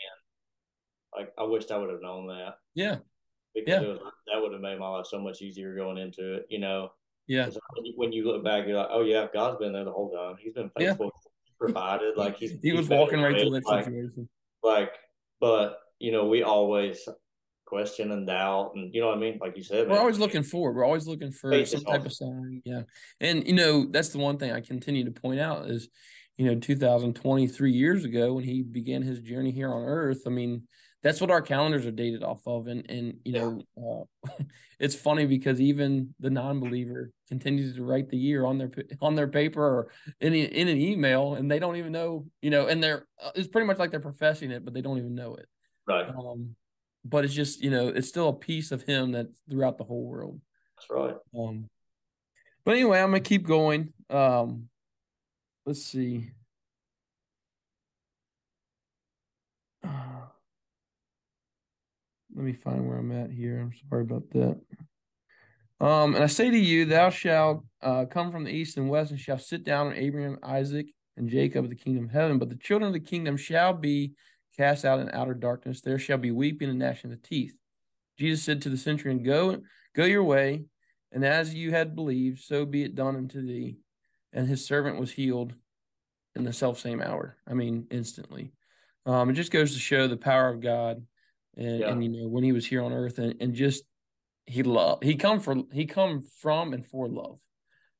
like I wished I would have known that. Yeah. Because that would have made my life so much easier going into it, Yeah. When you look back, you're like, oh yeah, God's been there the whole time. He's been faithful, provided. Like he was walking right through that situation. But we always question and doubt, and you know what I mean. Like you said, we're always looking forward. We're always looking for some type of sign. Yeah, and that's the one thing I continue to point out is, 2023 years ago when he began his journey here on Earth. I mean, that's what our calendars are dated off of, and it's funny because even the non-believer continues to write the year on their paper or in an email, and they don't even know, and they're it's pretty much like they're professing it, but they don't even know it. Right. But it's just, it's still a piece of him that's throughout the whole world. That's right. But anyway, I'm gonna keep going. Let's see. Let me find where I'm at here. I'm sorry about that. And I say to you, thou shalt come from the east and west, and shalt sit down on Abraham, Isaac, and Jacob of the kingdom of heaven. But the children of the kingdom shall be cast out in outer darkness. There shall be weeping and gnashing of teeth. Jesus said to the centurion, Go your way, and as you had believed, so be it done unto thee. And his servant was healed in the selfsame hour. I mean, instantly. It just goes to show the power of God, and when he was here on earth, and just he come from and for love.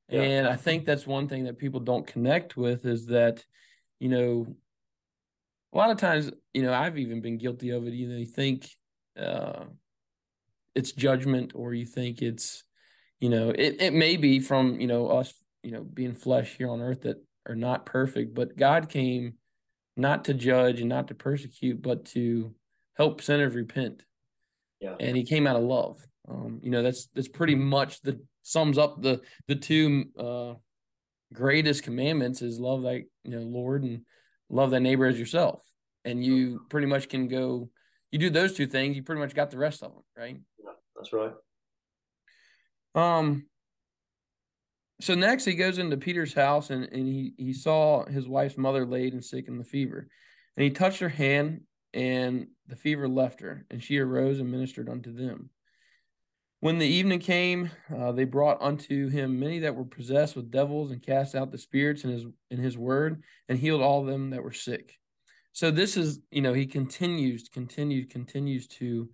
Yeah. And I think that's one thing that people don't connect with is that, a lot of times, I've even been guilty of it. You think it's judgment, or you think it's, it may be from, us, being flesh here on earth that are not perfect, but God came not to judge and not to persecute, but to help sinners repent. Yeah. And he came out of love. That's pretty much sums up the two greatest commandments is love thy Lord and love thy neighbor as yourself. And you pretty much can go, you do those two things, you pretty much got the rest of them, right? Yeah, that's right. So next he goes into Peter's house, and he saw his wife's mother laid and sick in the fever. And he touched her hand, and the fever left her, and she arose and ministered unto them. When the evening came, they brought unto him many that were possessed with devils, and cast out the spirits in his word, and healed all them that were sick. So this is, he continues to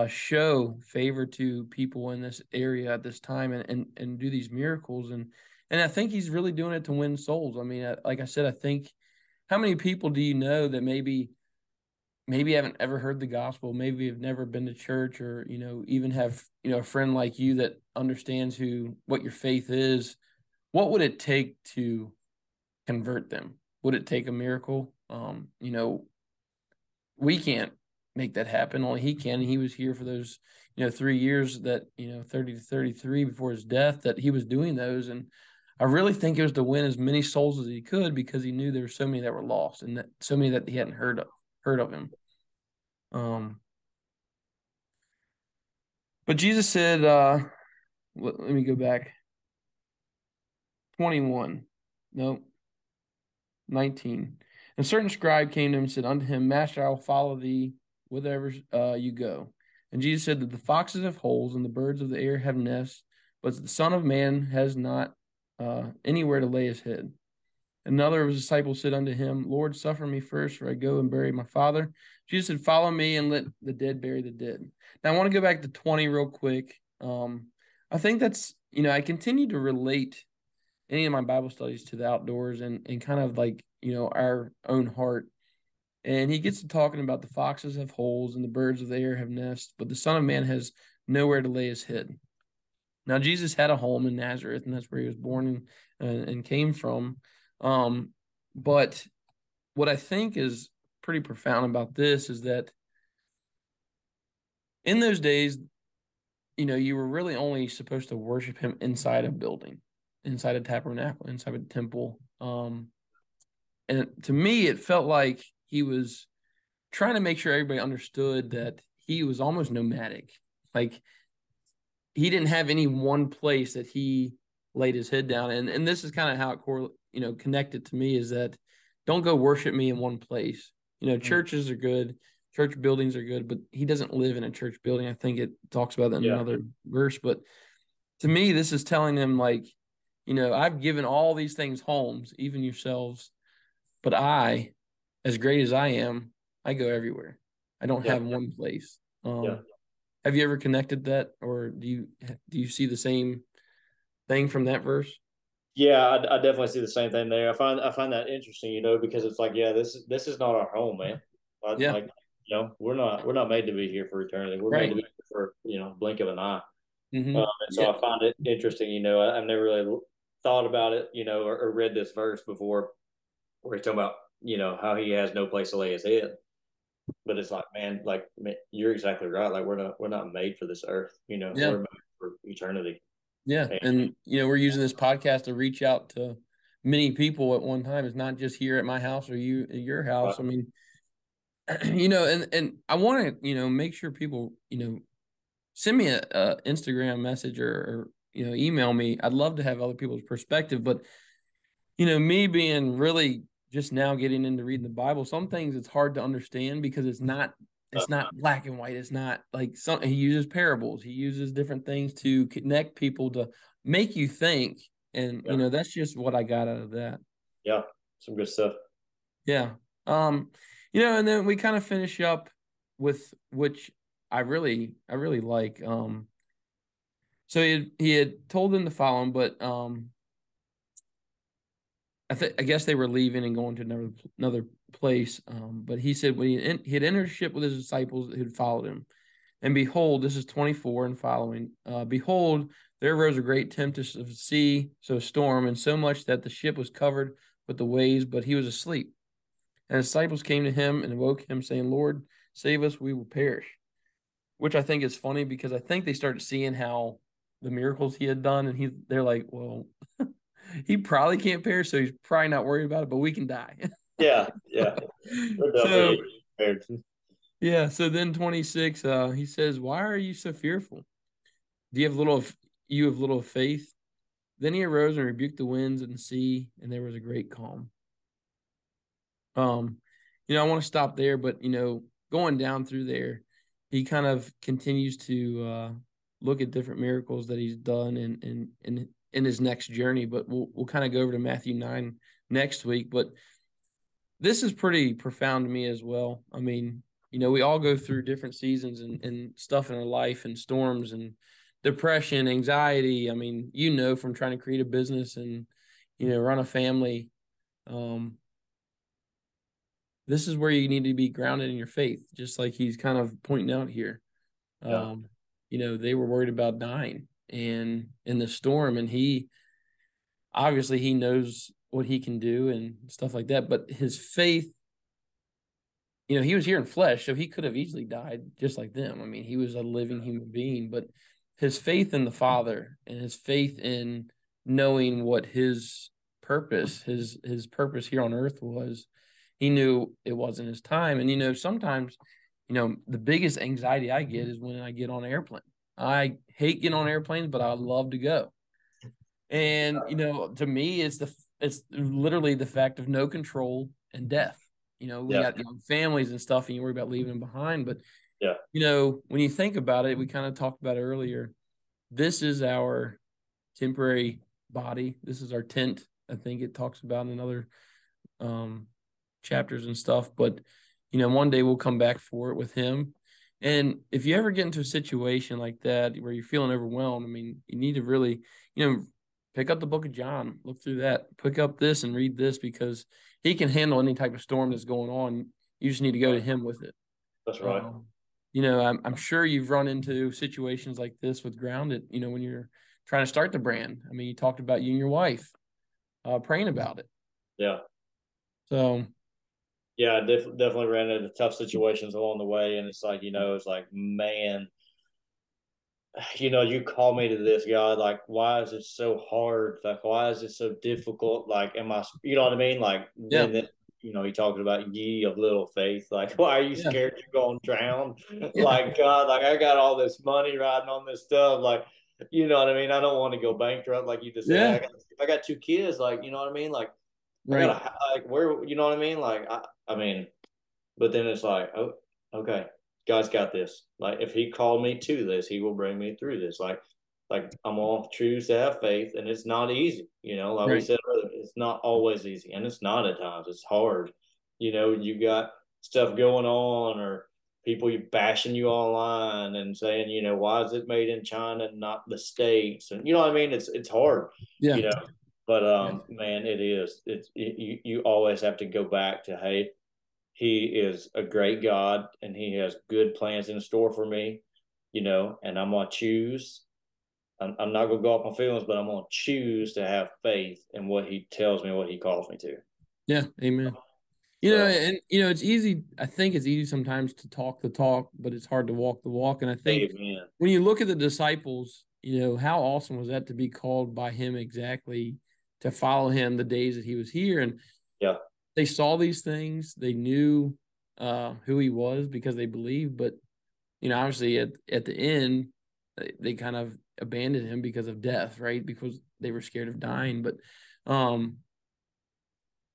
show favor to people in this area at this time, and do these miracles. And I think he's really doing it to win souls. I mean, like I said, I think, how many people do you know that maybe haven't ever heard the gospel, maybe have never been to church, or, even have, a friend like you that understands what your faith is? What would it take to convert them? Would it take a miracle? We can't make that happen. Only he can. And he was here for those, 3 years that, 30 to 33 before his death, that he was doing those. And I really think it was to win as many souls as he could, because he knew there were so many that were lost, and that so many that he hadn't heard of him. But Jesus said, let me go back. 21. No. 19. And a certain scribe came to him and said unto him, Master, I will follow thee whithersoever you go. And Jesus said that the foxes have holes and the birds of the air have nests, but the Son of Man has not anywhere to lay his head. Another of his disciples said unto him, Lord, suffer me first, for I go and bury my father. Jesus said, follow me and let the dead bury the dead. Now, I want to go back to 20 real quick. I think that's, I continue to relate any of my Bible studies to the outdoors and kind of like, our own heart. And he gets to talking about the foxes have holes and the birds of the air have nests, but the Son of Man has nowhere to lay his head. Now, Jesus had a home in Nazareth, and that's where he was born and came from. But what I think is pretty profound about this is that in those days, you were really only supposed to worship him inside a building, inside a tabernacle, inside a temple. And to me, it felt like he was trying to make sure everybody understood that he was almost nomadic. Like, he didn't have any one place that he laid his head down. And this is kind of how it connected to me, is that don't go worship me in one place. Churches are good. Church buildings are good, but he doesn't live in a church building. I think it talks about that in another verse. But to me, this is telling them, like, I've given all these things homes, even yourselves, but I, as great as I am, I go everywhere. I don't have one place. Have you ever connected that, or do you see the same thing from that verse? Yeah, I definitely see the same thing there. I find that interesting, because it's like, this is not our home, man. Like, we're not made to be here for eternity. We're made to be here for blink of an eye. Mm-hmm. And so I find it interesting. I've never really thought about it, or read this verse before, where he's talking about how he has no place to lay his head. But it's like, man, you're exactly right. Like, we're not made for this earth. We're made for eternity. Yeah, and we're using this podcast to reach out to many people at one time. It's not just here at my house or you at your house. Right. I mean, and I want to make sure people send me a Instagram message or email me. I'd love to have other people's perspective, but me being really just now getting into reading the Bible, some things it's hard to understand because it's not black and white. It's not like he uses parables. He uses different things to connect people, to make you think. And, that's just what I got out of that. Yeah. Some good stuff. Yeah. And then we kind of finish up with, which I really like. So he had told them to follow him, but, I guess they were leaving and going to another place. But he said when he had entered a ship with his disciples who had followed him, and behold, this is 24 and following. Behold, there arose a great tempest of the sea, so a storm, and so much that the ship was covered with the waves, but he was asleep. And his disciples came to him and awoke him, saying, Lord, save us, we will perish. Which I think is funny, because I think they started seeing how the miracles he had done, and they're like, well, he probably can't perish, so he's probably not worried about it, but we can die. Yeah. So then 26, he says, why are you so fearful? Do you have little faith? Then he arose and rebuked the winds and the sea, and there was a great calm. I want to stop there, but going down through there, he kind of continues to look at different miracles that he's done in his next journey, but we'll kind of go over to Matthew 9 next week. But this is pretty profound to me as well. I mean, we all go through different seasons and stuff in our life, and storms and depression, anxiety. I mean, from trying to create a business and, run a family. This is where you need to be grounded in your faith, just like he's kind of pointing out here. They were worried about dying and in the storm, and he knows what he can do and stuff like that. But his faith, he was here in flesh, so he could have easily died just like them. I mean, he was a living human being, but his faith in the Father and his faith in knowing what his purpose, his purpose here on earth was. He knew it wasn't his time. And, sometimes, the biggest anxiety I get is when I get on an airplane. I hate getting on airplanes, but I love to go. And, to me, it's literally the fact of no control and death. We got young families and stuff, and you worry about leaving them behind. But, when you think about it, we kind of talked about it earlier. This is our temporary body. This is our tent. I think it talks about in other chapters and stuff. But, one day we'll come back for it with him. And if you ever get into a situation like that where you're feeling overwhelmed, you need to really, pick up the book of John, look through that, pick up this and read this, because he can handle any type of storm that's going on. You just need to go to him with it. That's right. I'm sure you've run into situations like this with Grounded, when you're trying to start the brand. You talked about you and your wife praying about it. Yeah. So. Yeah, I definitely ran into tough situations along the way. And it's like, man, you call me to this, God, like, why is it so hard? Like, why is it so difficult? Like, am I, you know what I mean? Like, then he talking about ye of little faith. Like, why are you scared you're going to drown? Like, God, like, I got all this money riding on this stuff. Like, you know what I mean? I don't want to go bankrupt. Like you just said, I got 2 kids. Like, you know what I mean? Like, I gotta, like, where, you know what I mean? Like, but then it's like, oh, okay, God's got this. Like, if he called me to this, he will bring me through this. Like I'm gonna choose to have faith, and it's not easy. Like we said earlier, it's not always easy, and it's not at times. It's hard. You got stuff going on, or people bashing you online and saying, why is it made in China and not the States? And you know what I mean? It's hard. Yeah. But man, it is. You always have to go back to, hey, he is a great God, and he has good plans in store for me, and I'm gonna choose. I'm not gonna go off my feelings, but I'm gonna choose to have faith in what he tells me, what he calls me to. Yeah, amen. It's easy. I think it's easy sometimes to talk the talk, but it's hard to walk the walk. And I think when you look at the disciples, how awesome was that to be called by him exactly to follow him the days that he was here. And they saw these things. They knew who he was because they believed. But, obviously at the end, they kind of abandoned him because of death, right? Because they were scared of dying. But,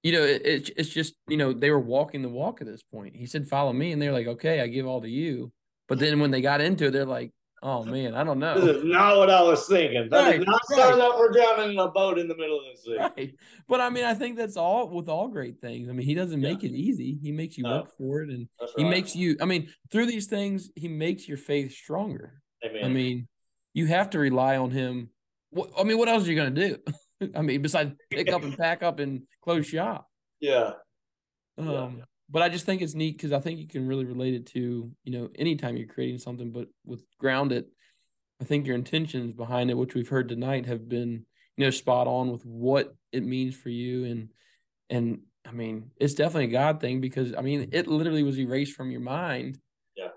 it's just, they were walking the walk at this point. He said, follow me. And they're like, okay, I give all to you. But then when they got into it, they're like, oh, man, I don't know. This is not what I was thinking. That is not sign up for drowning in a boat in the middle of the sea. Right. But, I think that's all with all great things. He doesn't make it easy. He makes you work for it. And he makes you, through these things, he makes your faith stronger. Amen. You have to rely on him. What else are you going to do? Besides pick up and pack up and close shop. Yeah. But I just think it's neat because I think you can really relate it to, anytime you're creating something. But with Grounded, I think your intentions behind it, which we've heard tonight, have been, spot on with what it means for you. And it's definitely a God thing because, it literally was erased from your mind. Yeah.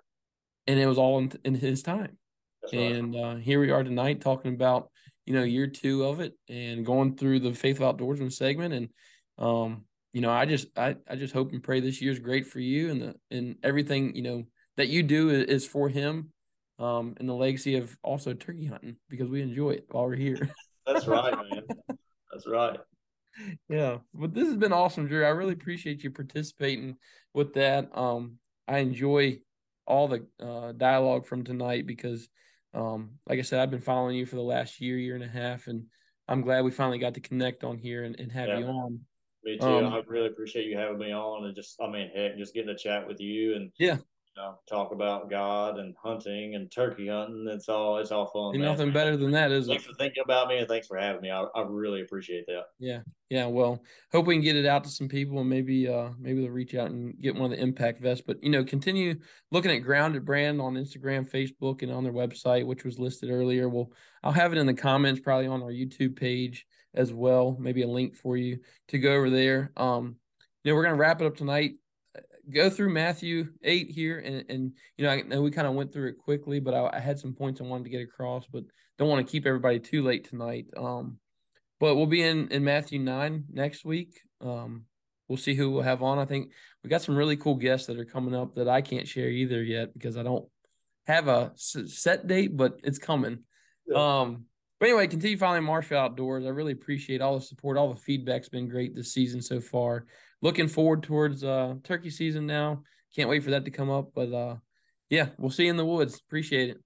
And it was all in his time. That's right. Here we are tonight talking about, year 2 of it and going through the Faithful Outdoorsmen segment. And, I just hope and pray this year's great for you and everything, that you do is for him, and the legacy of also turkey hunting because we enjoy it while we're here. That's right, man. That's right. Yeah. But this has been awesome, Drew. I really appreciate you participating with that. I enjoy all the dialogue from tonight because, like I said, I've been following you for the last year and a half, and I'm glad we finally got to connect on here and have you on. Me too. I really appreciate you having me on, and just getting to chat with you and talk about God and hunting and turkey hunting. It's all fun. Ain't nothing better than that, is it? Thanks for thinking about me and thanks for having me. I really appreciate that. Yeah. Well, hope we can get it out to some people and maybe they'll reach out and get one of the impact vests. But continue looking at Grounded Brand on Instagram, Facebook, and on their website, which was listed earlier. I'll have it in the comments, probably on our YouTube page as well. Maybe a link for you to go over there. We're gonna wrap it up tonight. Go through Matthew 8 here, and I know we kind of went through it quickly, but I had some points I wanted to get across, but don't want to keep everybody too late tonight. But we'll be in Matthew 9 next week. We'll see who we'll have on. I think we got some really cool guests that are coming up that I can't share either yet because I don't have a set date, but it's coming. Yeah. But anyway, continue following Marshall Outdoors. I really appreciate all the support. All the feedback's been great this season so far. Looking forward towards turkey season now. Can't wait for that to come up. But yeah, we'll see you in the woods. Appreciate it.